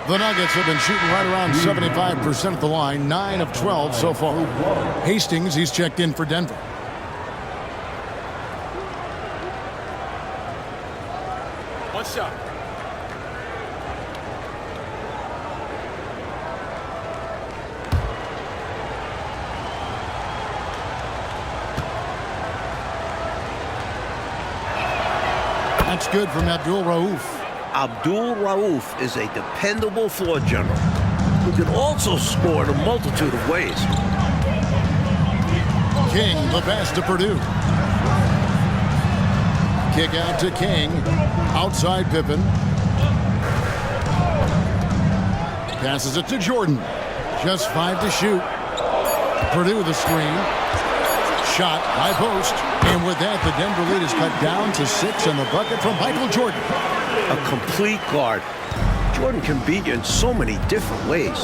The Nuggets have been shooting right around 75% at the line, 9 of 12 so far. Hastings, he's checked in for Denver. One shot. That's good from Abdul Rauf. Abdul Rauf is a dependable floor general who can also score in a multitude of ways. King, the pass to Purdue. Kick out to King. Outside Pippen. Passes it to Jordan. Just 5 to shoot. Purdue the screen. Shot, high post. And with that, the Denver lead is cut down to 6 and the bucket from Michael Jordan. A complete guard. Jordan can beat you in so many different ways.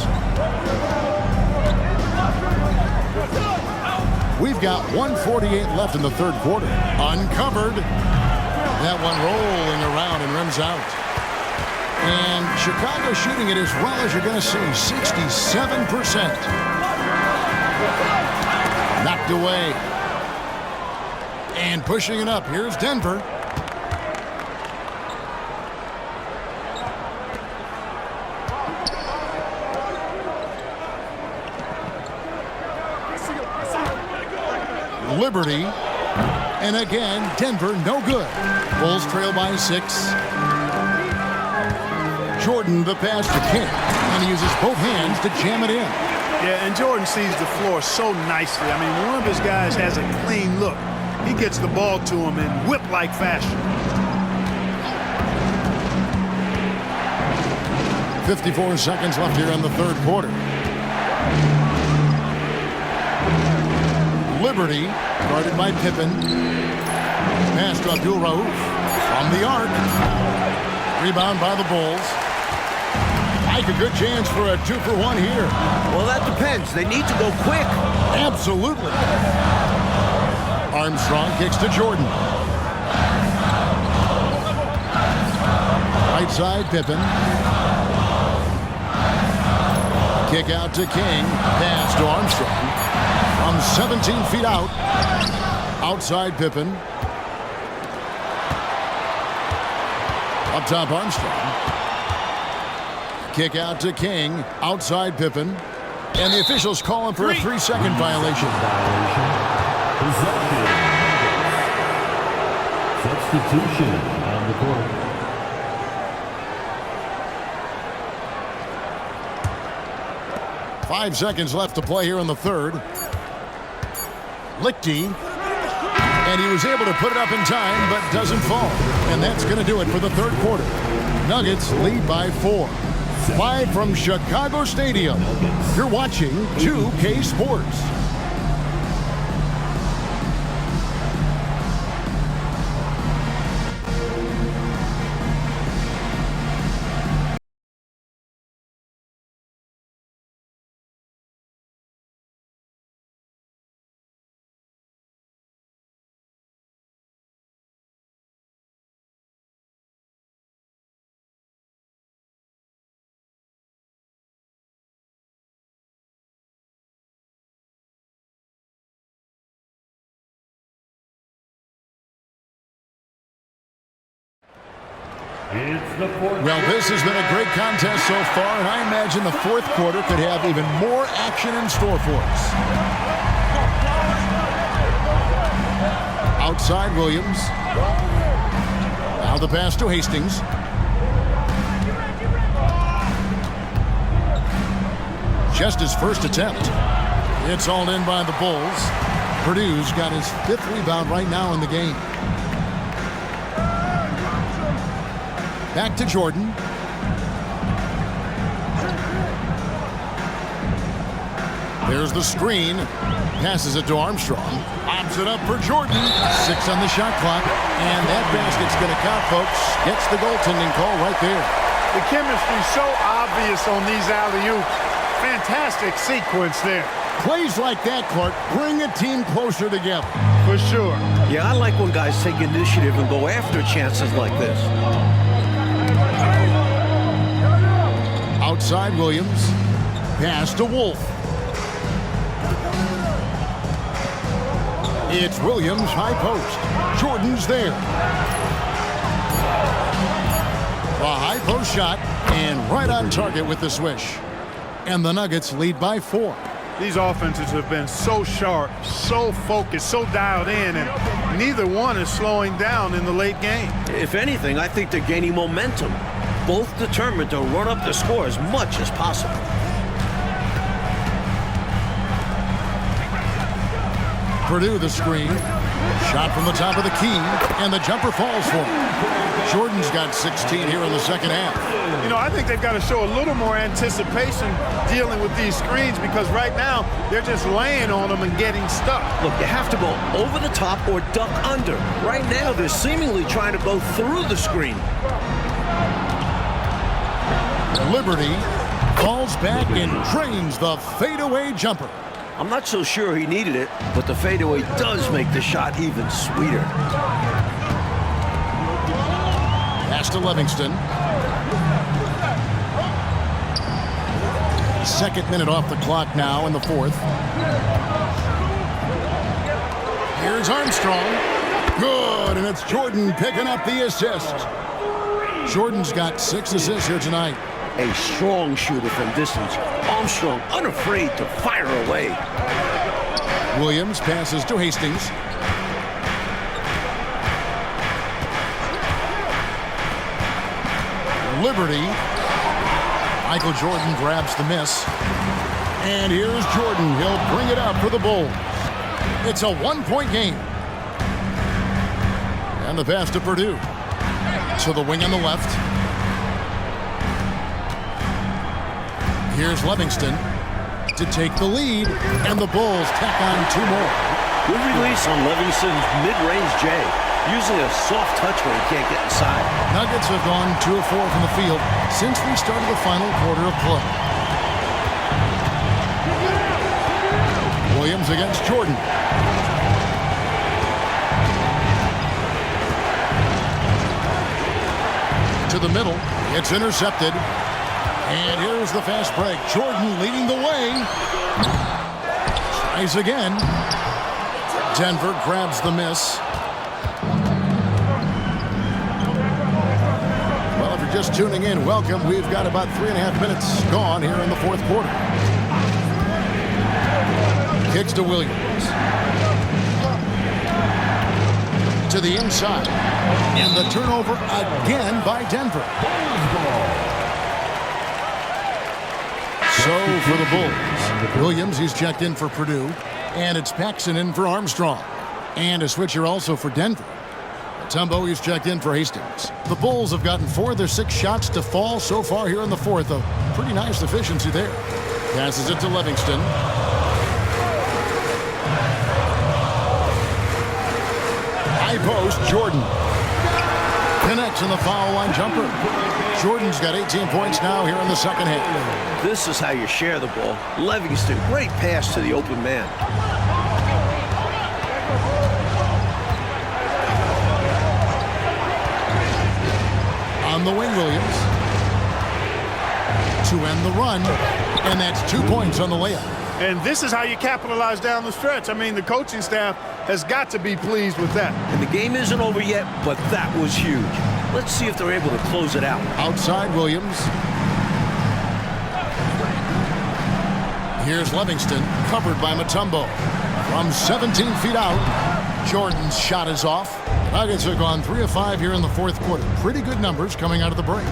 We've got 1:48 left in the third quarter. Uncovered. That one rolling around and rims out. And Chicago shooting it as well as you're going to see, 67%. Knocked away. And pushing it up, here's Denver. Liberty. And again, Denver no good. Bulls trail by 6. Jordan the pass to King. And he uses both hands to jam it in. Yeah, and Jordan sees the floor so nicely. I mean, when one of his guys has a clean look, he gets the ball to him in whip-like fashion. 54 seconds left here in the third quarter. Liberty, guarded by Pippen. Pass to Abdul Rauf from the arc. Rebound by the Bulls. Like a good chance for a 2-for-1 here. Well, that depends. They need to go quick. Absolutely. Armstrong kicks to Jordan. Right side, Pippen. Kick out to King. Pass to Armstrong. From 17 feet out. Outside Pippen. Up top Armstrong. Kick out to King. Outside Pippen. And the officials calling for a 3-second violation. Substitution on the court. Five seconds left to play here in the third. Lichty. And he was able to put it up in time, but doesn't fall. And that's going to do it for the third quarter. Nuggets lead by 4. Live from Chicago Stadium, you're watching 2K Sports. It's the fourth. Well, this has been a great contest so far, and I imagine the fourth quarter could have even more action in store for us. Outside Williams. Now the pass to Hastings. Just his first attempt. It's all in by the Bulls. Purdue's got his 5th rebound right now in the game. Back to Jordan. There's the screen. Passes it to Armstrong. Lobs it up for Jordan. 6 on the shot clock. And that basket's going to count, folks. Gets the goaltending call right there. The chemistry's so obvious on these alley-oops. Fantastic sequence there. Plays like that, Clark, bring a team closer together. For sure. Yeah, I like when guys take initiative and go after chances like this. Outside Williams. Pass to Wolf. It's Williams, high post. Jordan's there. A high post shot, and right on target with the swish. And the Nuggets lead by 4. These offenses have been so sharp, so focused, so dialed in, and neither one is slowing down in the late game. If anything, I think they're gaining momentum. Both determined to run up the score as much as possible. Purdue the screen. Shot from the top of the key, and the jumper falls for him. Jordan's got 16 here in the second half. You know, I think they've got to show a little more anticipation dealing with these screens, because right now they're just laying on them and getting stuck. Look, you have to go over the top or duck under. Right now, they're seemingly trying to go through the screen. Liberty falls back and drains the fadeaway jumper. I'm not so sure he needed it, but the fadeaway does make the shot even sweeter. Pass to Livingston. Second minute off the clock now in the 4th. Here's Armstrong. Good, and it's Jordan picking up the assist. Jordan's got 6 assists here tonight. A strong shooter from distance. Armstrong unafraid to fire away. Williams passes to Hastings. Liberty. Michael Jordan grabs the miss. And here's Jordan. He'll bring it up for the Bulls. It's a 1-point game. And the pass to Purdue. To the wing on the left. Here's Livingston to take the lead, and the Bulls tack on 2 more. Good release on Livingston's mid-range J, using a soft touch when he can't get inside. Nuggets have gone 2 of 4 from the field since we started the final quarter of play. Williams against Jordan. To the middle, it's intercepted. And here's the fast break. Jordan leading the way. Tries again. Denver grabs the miss. Well, if you're just tuning in, welcome. We've got about 3.5 minutes gone here in the 4th quarter. Kicks to Williams. To the inside. And the turnover again by Denver. So for the Bulls, Williams, he's checked in for Purdue, and it's Paxson in for Armstrong. And a switcher also for Denver. Tumbo, he's checked in for Hastings. The Bulls have gotten 4 of their 6 shots to fall so far here in the 4th. A pretty nice efficiency there. Passes it to Livingston. High post, Jordan. Connects in the foul line jumper. Jordan's got 18 points now here in the second half. This is how you share the ball. Livingston, great pass to the open man. On the wing, Williams. To end the run, and that's 2 points on the layup. And this is how you capitalize down the stretch. I mean, the coaching staff has got to be pleased with that. And the game isn't over yet, but that was huge. Let's see if they're able to close it out. Outside Williams. Here's Livingston, covered by Mutombo. From 17 feet out, Jordan's shot is off. Nuggets have gone 3 of 5 here in the fourth quarter. Pretty good numbers coming out of the break.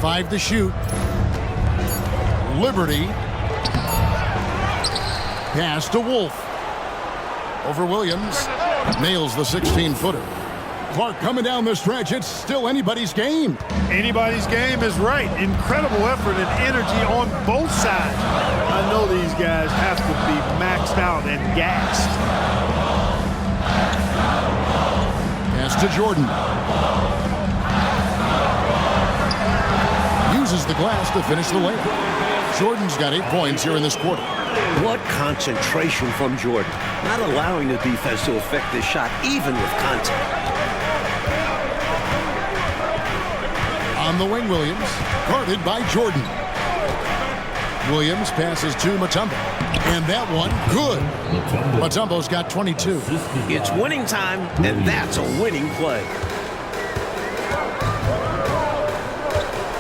Five to shoot. Liberty. Pass to Wolf. Over Williams. Nails the 16-footer. Clark coming down the stretch. It's still anybody's game. Anybody's game is right. Incredible effort and energy on both sides. I know these guys have to be maxed out and gassed. Pass to Jordan. Uses the glass to finish the layup. Jordan's got 8 points here in this quarter. What concentration from Jordan. Not allowing the defense to affect this shot, even with contact. On the wing, Williams. Guarded by Jordan. Williams passes to Mutombo. And that one, good. Mutombo's got 22. It's winning time, and that's a winning play.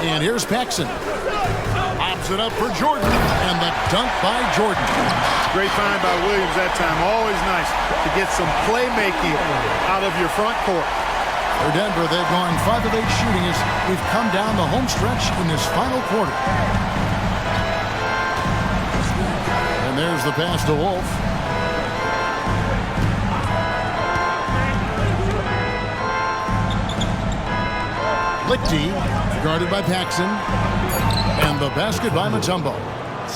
And here's Paxson. Pops it up for Jordan. And the dunk by Jordan. Great find by Williams that time. Always nice to get some playmaking out of your front court. For Denver, they've gone 5 of 8 shooting as we've come down the home stretch in this final quarter. And there's the pass to Wolf. Lichty, guarded by Paxson. And the basket by Mutombo.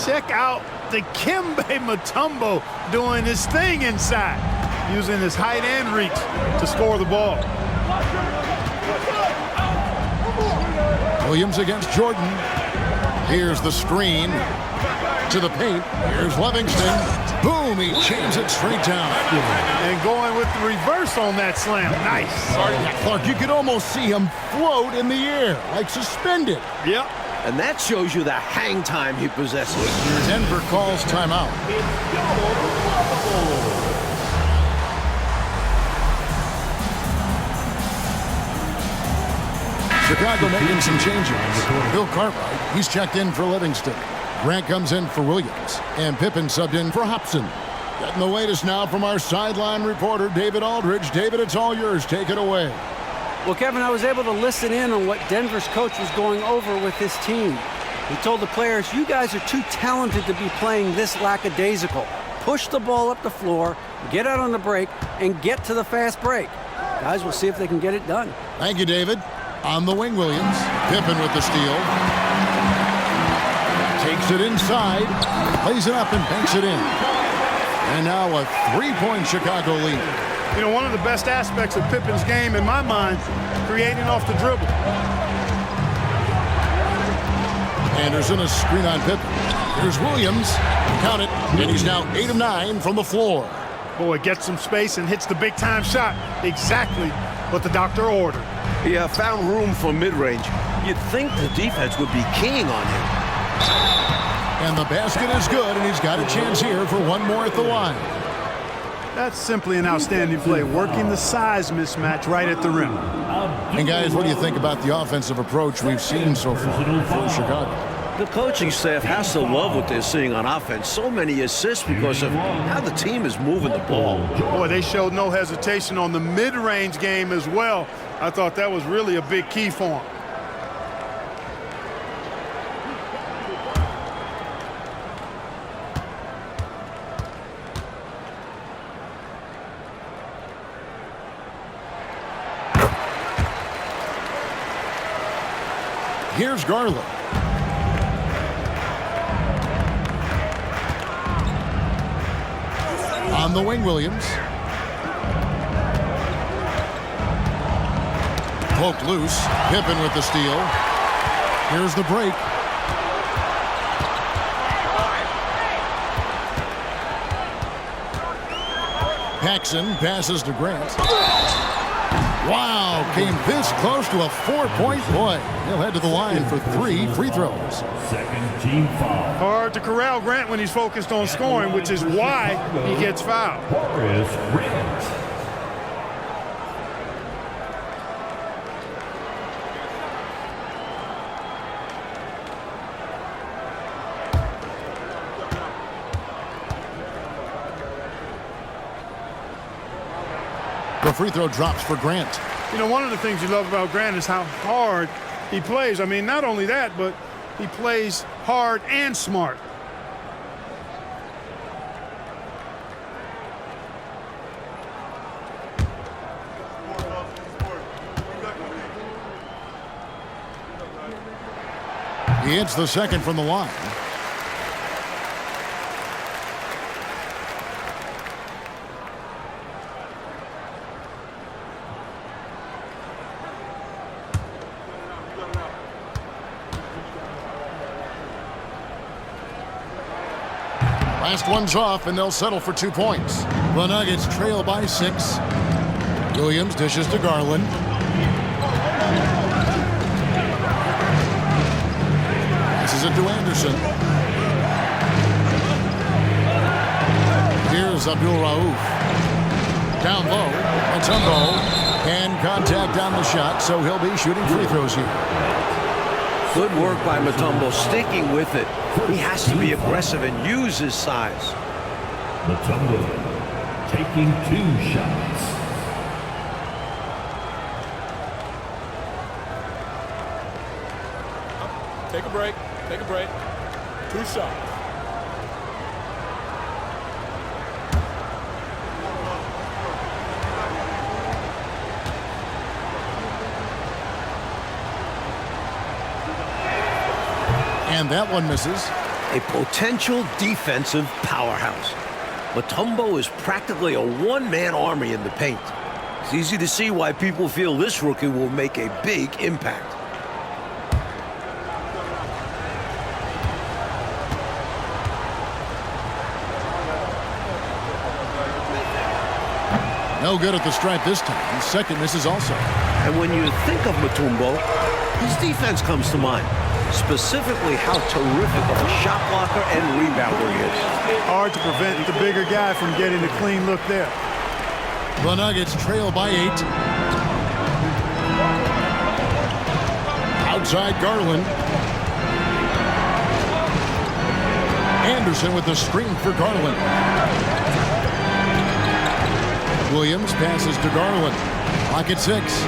Check out the Kimbe Mutombo doing his thing inside, using his height and reach to score the ball. Williams against Jordan. Here's the screen to the paint. Here's Livingston. Boom, he chains it straight down. And going with the reverse on that slam. Nice. Clark, you could almost see him float in the air, like suspended. Yep. And that shows you the hang time he possesses. Denver calls timeout. Chicago making some changes. Bill Cartwright, he's checked in for Livingston. Grant comes in for Williams. And Pippen subbed in for Hobson. Getting the latest now from our sideline reporter, David Aldridge. David, it's all yours. Take it away. Well, Kevin, I was able to listen in on what Denver's coach was going over with his team. He told the players, you guys are too talented to be playing this lackadaisical. Push the ball up the floor, get out on the break, and get to the fast break. Guys, we'll see if they can get it done. Thank you, David. On the wing, Williams. Pippen with the steal. Takes it inside. Plays it up and banks it in. And now a 3-point Chicago lead. You know, one of the best aspects of Pippen's game, in my mind, creating off the dribble. Anderson, a screen on Pippen. Here's Williams. Count it. And he's now 8 of 9 from the floor. Boy, gets some space and hits the big-time shot. Exactly what the doctor ordered. He found room for mid-range. You'd think the defense would be keying on him. And the basket is good, and he's got a chance here for one more at the line. That's simply an outstanding play, working the size mismatch right at the rim. And guys, what do you think about the offensive approach we've seen so far for Chicago? The coaching staff has to love what they're seeing on offense. So many assists because of how the team is moving the ball. Boy, they showed no hesitation on the mid-range game as well. I thought that was really a big key for them. Here's Garland. On the wing, Williams. Poked loose. Pippen with the steal. Here's the break. Paxson passes to Grant. Wow, came this close to a 4-point play. He'll head to the line for 3 free throws. Second team foul. Hard to corral Grant when he's focused on scoring, which is why he gets fouled. Horace Grant. The free throw drops for Grant. You know, one of the things you love about Grant is how hard he plays. I mean, not only that, but he plays hard and smart. He hits the second from the line. Last one's off, and they'll settle for 2 points. The Nuggets trail by 6. Williams dishes to Garland. Passes it to Anderson. Here's Abdul Rauf. Down low, Matumbo. And contact on the shot, so he'll be shooting free throws here. Good work by Matumbo, sticking with it. He has to be aggressive and use his size. Matumbo taking 2 shots. Take a break. Take a break. 2 shots. And that one misses. A potential defensive powerhouse. Matumbo is practically a one-man army in the paint. It's easy to see why people feel this rookie will make a big impact. No good at the stripe this time. Second misses also. And when you think of Matumbo, his defense comes to mind. Specifically how terrific of a shot blocker and rebounder he is. Hard to prevent the bigger guy from getting a clean look there. The Nuggets trail by 8. Outside Garland. Anderson with the screen for Garland. Williams passes to Garland. Clock at 6.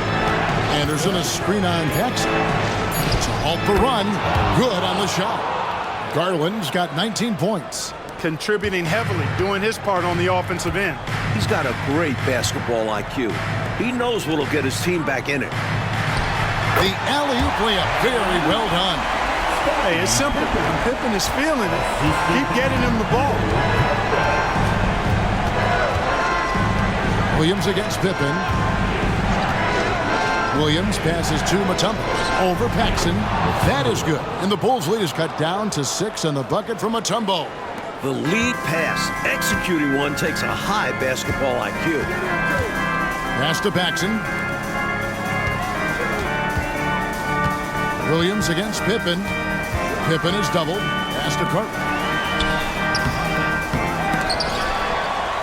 Anderson, a screen on Paxson. To halt the run. Good on the shot. Garland's got 19 points. Contributing heavily, doing his part on the offensive end. He's got a great basketball IQ. He knows what'll get his team back in it. The alley-oop layup, very well done. Hey, it's simple. When Pippen is feeling it, keep getting him the ball. Williams against Pippen. Williams passes to Matumbo. Over Paxson. That is good. And the Bulls' lead is cut down to 6 and the bucket from Matumbo. The lead pass, executing one, takes a high basketball IQ. Pass to Paxson. Williams against Pippen. Pippen is doubled. Pass to Carter.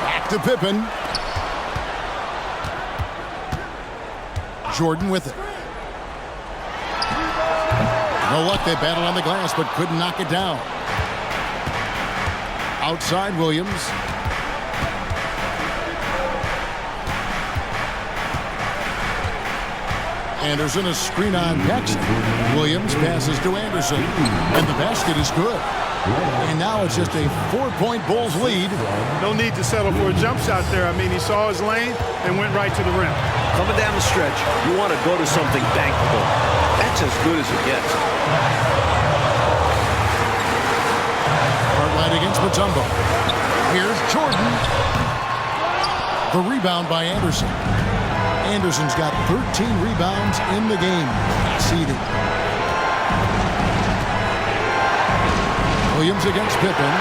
Back to Pippen. Jordan with it. No luck, they battled on the glass, but couldn't knock it down. Outside Williams. Anderson, a screen on Paxson. Williams passes to Anderson, and the basket is good. And now it's just a 4-point Bulls lead. No need to settle for a jump shot there. I mean, he saw his lane and went right to the rim. Coming down the stretch, you want to go to something bankable. That's as good as it gets. Cartwright against Matumbo. Here's Jordan. The rebound by Anderson. Anderson's got 13 rebounds in the game. Seeded. Williams against Pippen.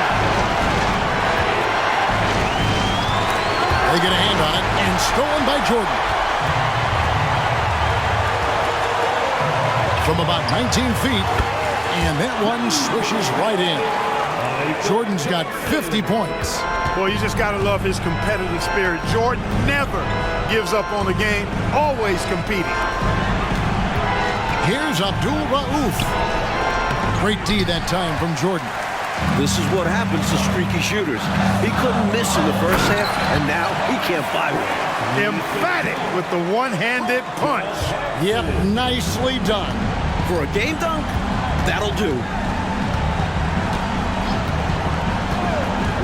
They get a hand on it, and stolen by Jordan. from about 19 feet, and that one swishes right in. Jordan's got 50 points. Boy, you just got to love his competitive spirit. Jordan never gives up on the game, always competing. Here's Abdul Rauf. Great D that time from Jordan. This is what happens to streaky shooters. He couldn't miss in the first half, and now he can't buy one. Emphatic with the one-handed punch. Yep, nicely done. For a game dunk, that'll do.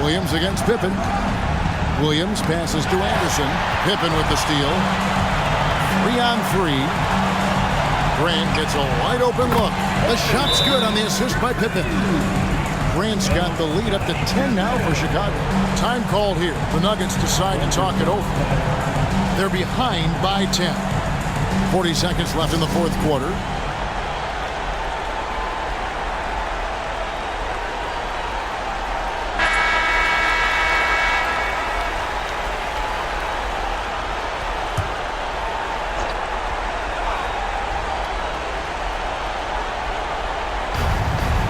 Williams against Pippen. Williams passes to Anderson. Pippen with the steal. 3 on 3. Grant gets a wide open look. The shot's good on the assist by Pippen. Grant's got the lead up to 10 now for Chicago. Time called here. The Nuggets decide to talk it over. They're behind by 10. 40 seconds left in the fourth quarter.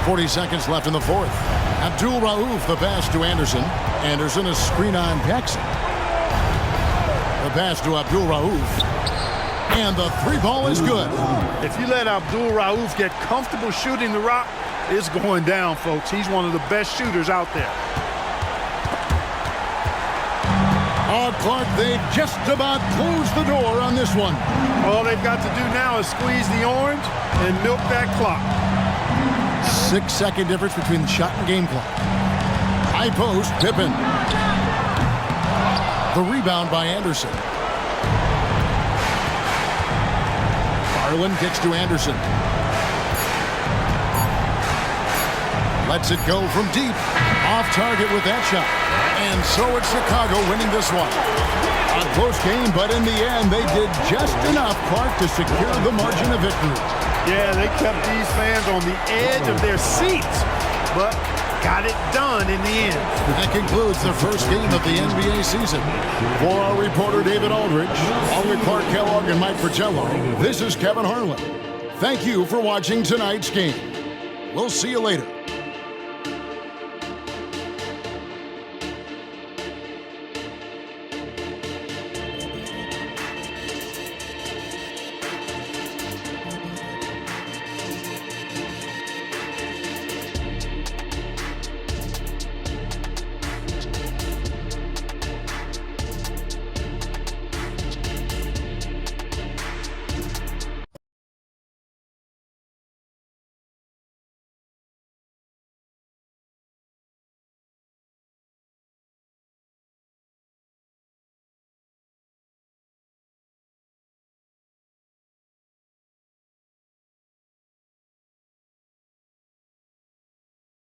.40 seconds left in the fourth. Abdul Rauf, the pass to Anderson. Anderson, a screen on Paxson. The pass to Abdul Rauf. And the three ball is good. If you let Abdul Rauf get comfortable shooting the rock, it's going down, folks. He's one of the best shooters out there. Oh, Clark, they just about closed the door on this one. All they've got to do now is squeeze the orange and milk that clock. 6-second difference between the shot and game clock. High post, Pippen. The rebound by Anderson. Garland kicks to Anderson. Lets it go from deep. Off target with that shot. And so it's Chicago winning this one. A close game, but in the end, they did just enough, Clark, to secure the margin of victory. Yeah, they kept these fans on the edge of their seats, but got it done in the end. That concludes the first game of the NBA season. For our reporter David Aldridge, along with Clark Kellogg and Mike Fratello, this is Kevin Harlan. Thank you for watching tonight's game. We'll see you later.